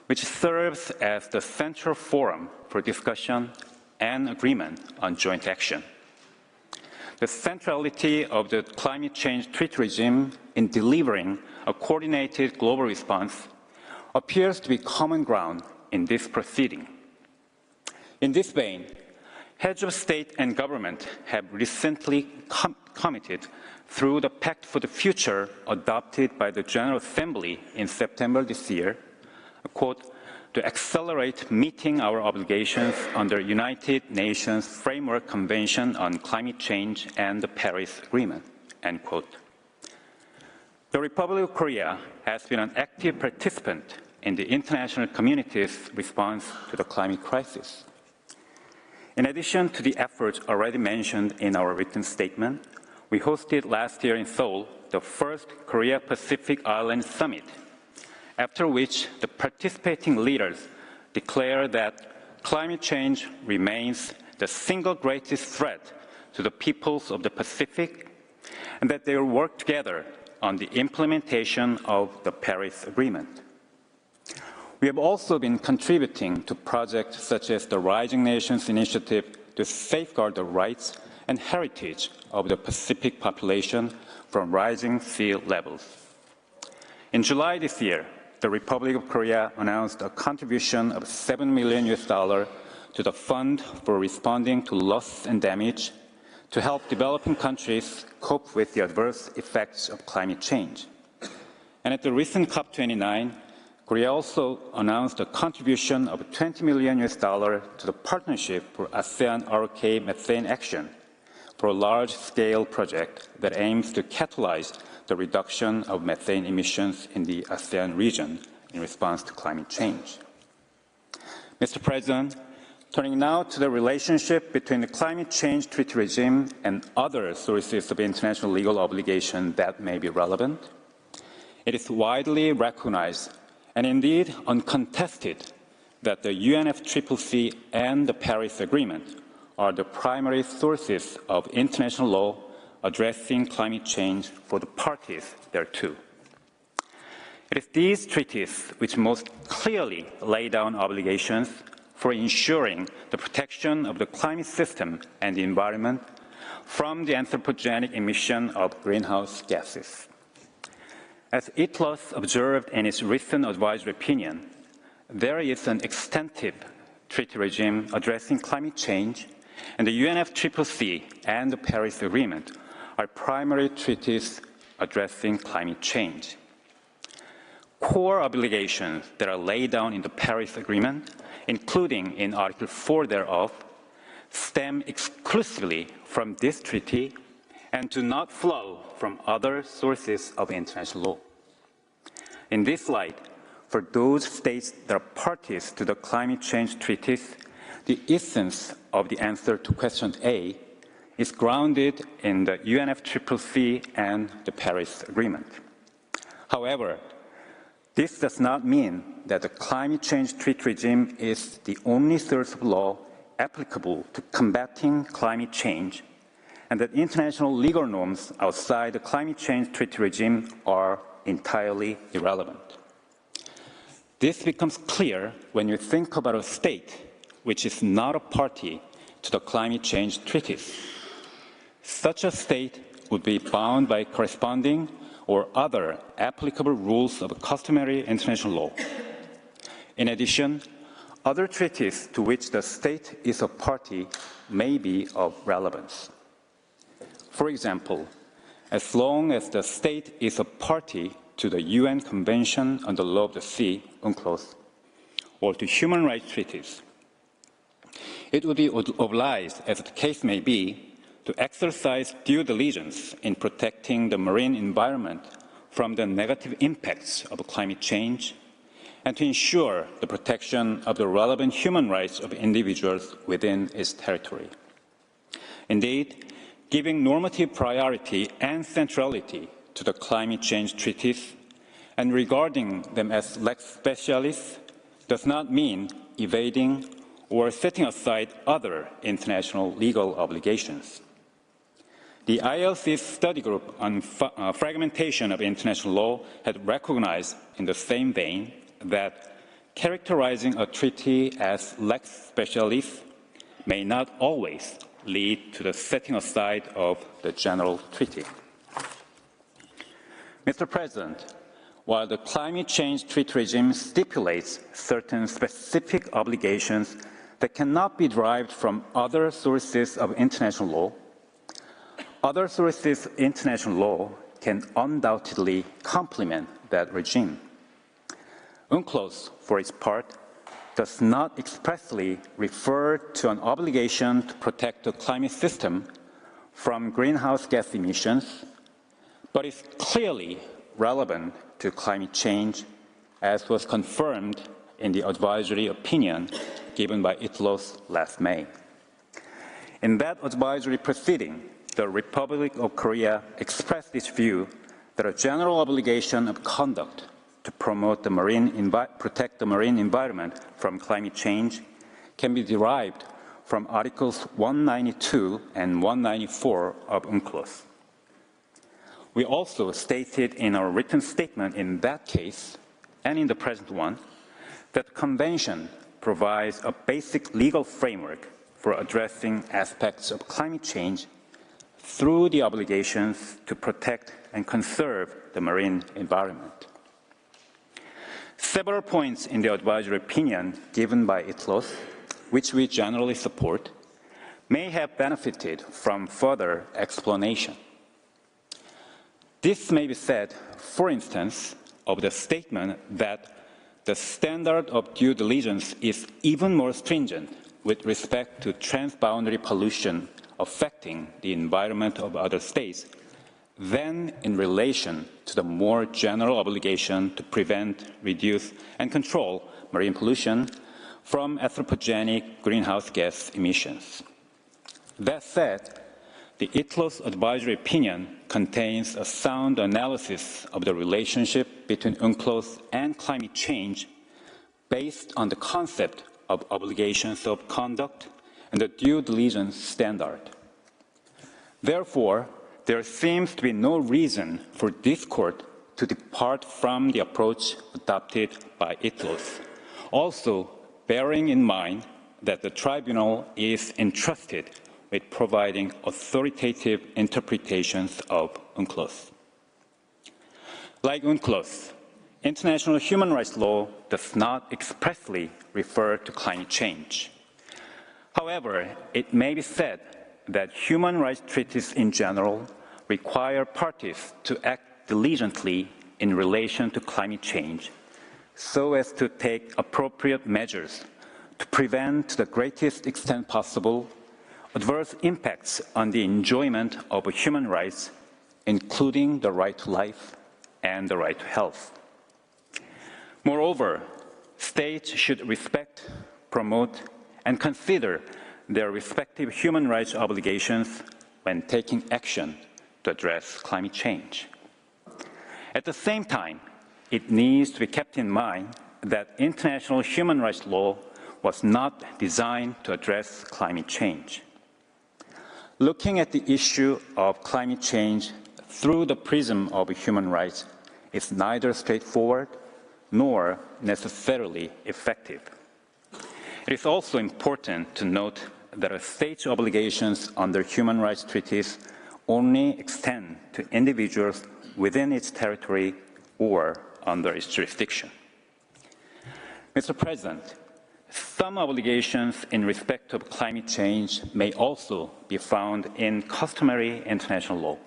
which serves as the central forum for discussion and agreement on joint action. The centrality of the climate change treaty regime in delivering a coordinated global response appears to be common ground in this proceeding. In this vein, heads of state and government have recently committed through the Pact for the Future adopted by the General Assembly in September this year, quote, to accelerate meeting our obligations under United Nations Framework Convention on Climate Change and the Paris Agreement, end quote. The Republic of Korea has been an active participant in the international community's response to the climate crisis. In addition to the efforts already mentioned in our written statement, we hosted last year in Seoul the first Korea-Pacific Island Summit, after which the participating leaders declared that climate change remains the single greatest threat to the peoples of the Pacific, and that they will work together on the implementation of the Paris Agreement. We have also been contributing to projects such as the Rising Nations Initiative to safeguard the rights and heritage of the Pacific population from rising sea levels. In July this year, the Republic of Korea announced a contribution of $7 million to the Fund for Responding to Loss and Damage to help developing countries cope with the adverse effects of climate change. And at the recent COP29, Korea also announced a contribution of $20 million to the Partnership for ASEAN-ROK Methane Action for a large-scale project that aims to catalyze the reduction of methane emissions in the ASEAN region in response to climate change. Mr. President, turning now to the relationship between the climate change treaty regime and other sources of international legal obligation that may be relevant, it is widely recognized and indeed uncontested that the UNFCCC and the Paris Agreement are the primary sources of international law addressing climate change for the parties thereto. It is these treaties which most clearly lay down obligations for ensuring the protection of the climate system and the environment from the anthropogenic emission of greenhouse gases. As ITLOS observed in its recent advisory opinion, there is an extensive treaty regime addressing climate change, and the UNFCCC and the Paris Agreement are primary treaties addressing climate change. Core obligations that are laid down in the Paris Agreement, including in Article 4 thereof, stem exclusively from this treaty and do not flow from other sources of international law. In this light, for those states that are parties to the climate change treaties, the essence of the answer to question A is grounded in the UNFCCC and the Paris Agreement. However, this does not mean that the climate change treaty regime is the only source of law applicable to combating climate change, and that international legal norms outside the climate change treaty regime are entirely irrelevant. This becomes clear when you think about a state which is not a party to the climate change treaties. Such a state would be bound by corresponding or other applicable rules of customary international law. In addition, other treaties to which the state is a party may be of relevance. For example, as long as the state is a party to the UN Convention on the Law of the Sea, UNCLOS, or to human rights treaties, it would be obliged, as the case may be, to exercise due diligence in protecting the marine environment from the negative impacts of climate change and to ensure the protection of the relevant human rights of individuals within its territory. Indeed, giving normative priority and centrality to the climate change treaties and regarding them as lex specialis does not mean evading or setting aside other international legal obligations. The ILC's study group on fragmentation of international law had recognized in the same vein that characterizing a treaty as lex specialis may not always lead to the setting aside of the general treaty. Mr. President, while the climate change treaty regime stipulates certain specific obligations that cannot be derived from other sources of international law, other sources of international law can undoubtedly complement that regime. UNCLOS, for its part, does not expressly refer to an obligation to protect the climate system from greenhouse gas emissions, but is clearly relevant to climate change, as was confirmed in the advisory opinion given by ITLOS last May. In that advisory proceeding, the Republic of Korea expressed its view that a general obligation of conduct to promote the protect the marine environment from climate change can be derived from Articles 192 and 194 of UNCLOS. We also stated in our written statement in that case, and in the present one, that the Convention provides a basic legal framework for addressing aspects of climate change through the obligations to protect and conserve the marine environment. Several points in the advisory opinion given by ITLOS, which we generally support, may have benefited from further explanation. This may be said, for instance, of the statement that the standard of due diligence is even more stringent with respect to transboundary pollution affecting the environment of other states than in relation to the more general obligation to prevent, reduce, and control marine pollution from anthropogenic greenhouse gas emissions. That said, the ITLOS advisory opinion contains a sound analysis of the relationship between UNCLOS and climate change based on the concept of obligations of conduct and the due diligence standard. Therefore, there seems to be no reason for this Court to depart from the approach adopted by ITLOS, also bearing in mind that the Tribunal is entrusted with providing authoritative interpretations of UNCLOS. Like UNCLOS, international human rights law does not expressly refer to climate change. However, it may be said that human rights treaties in general require parties to act diligently in relation to climate change so as to take appropriate measures to prevent to the greatest extent possible adverse impacts on the enjoyment of human rights, including the right to life and the right to health. Moreover, states should respect, promote, and consider their respective human rights obligations when taking action to address climate change. At the same time, it needs to be kept in mind that international human rights law was not designed to address climate change. Looking at the issue of climate change through the prism of human rights is neither straightforward nor necessarily effective. It is also important to note that a state's obligations under human rights treaties only extend to individuals within its territory or under its jurisdiction. Mr. President, Some obligations in respect of climate change may also be found in customary international law.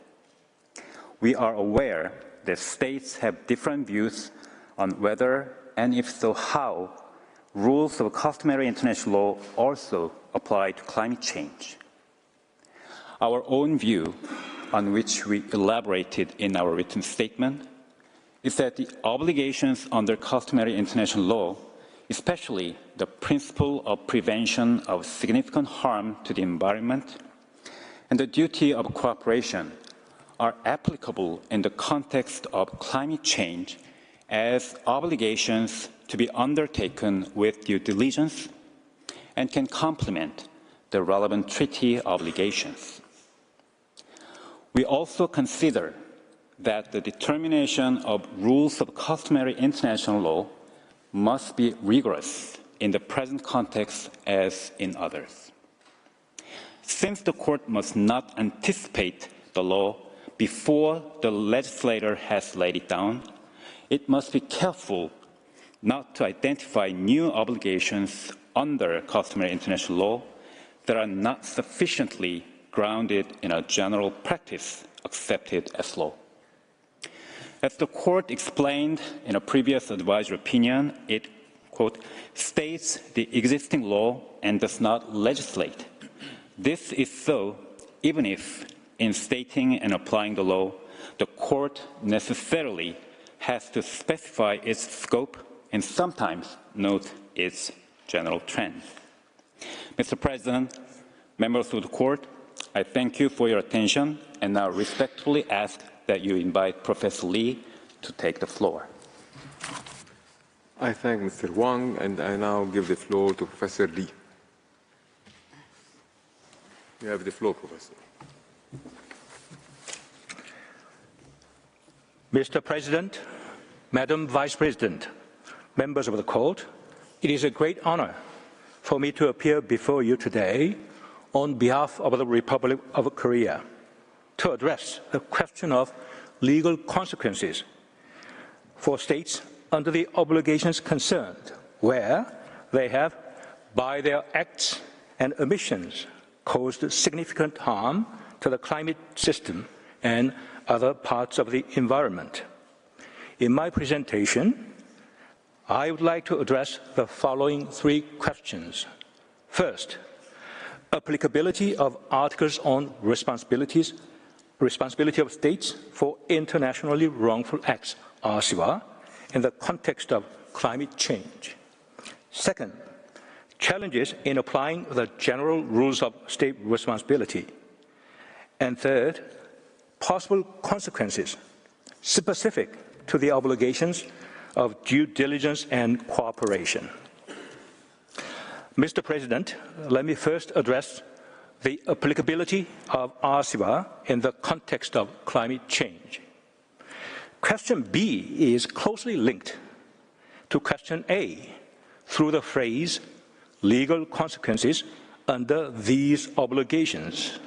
We are aware that states have different views on whether, and if so how, rules of customary international law also apply to climate change. Our own view, on which we elaborated in our written statement, is that the obligations under customary international law, especially the principle of prevention of significant harm to the environment and the duty of cooperation, are applicable in the context of climate change as obligations to be undertaken with due diligence and can complement the relevant treaty obligations. We also consider that the determination of rules of customary international law must be rigorous in the present context as in others. Since the Court must not anticipate the law before the legislator has laid it down, it must be careful not to identify new obligations under customary international law that are not sufficiently grounded in a general practice accepted as law. As the Court explained in a previous advisory opinion, it, quote, states the existing law and does not legislate. This is so even if, in stating and applying the law, the Court necessarily has to specify its scope and sometimes note its general trend. Mr. President, members of the Court, I thank you for your attention and now respectfully ask that you invite Professor Lee to take the floor. I thank Mr. Wang, and I now give the floor to Professor Lee. You have the floor, Professor. Mr. President, Madam Vice President, members of the Court, it is a great honor for me to appear before you today on behalf of the Republic of Korea to address the question of legal consequences for states under the obligations concerned, where they have, by their acts and omissions, caused significant harm to the climate system and other parts of the environment. In my presentation, I would like to address the following three questions. First, applicability of Articles on responsibility of states for internationally wrongful acts, RCWA, in the context of climate change. Second, challenges in applying the general rules of state responsibility. And third, possible consequences specific to the obligations of due diligence and cooperation. Mr. President, let me first address the applicability of RCWA in the context of climate change. Question B is closely linked to question A through the phrase legal consequences under these obligations.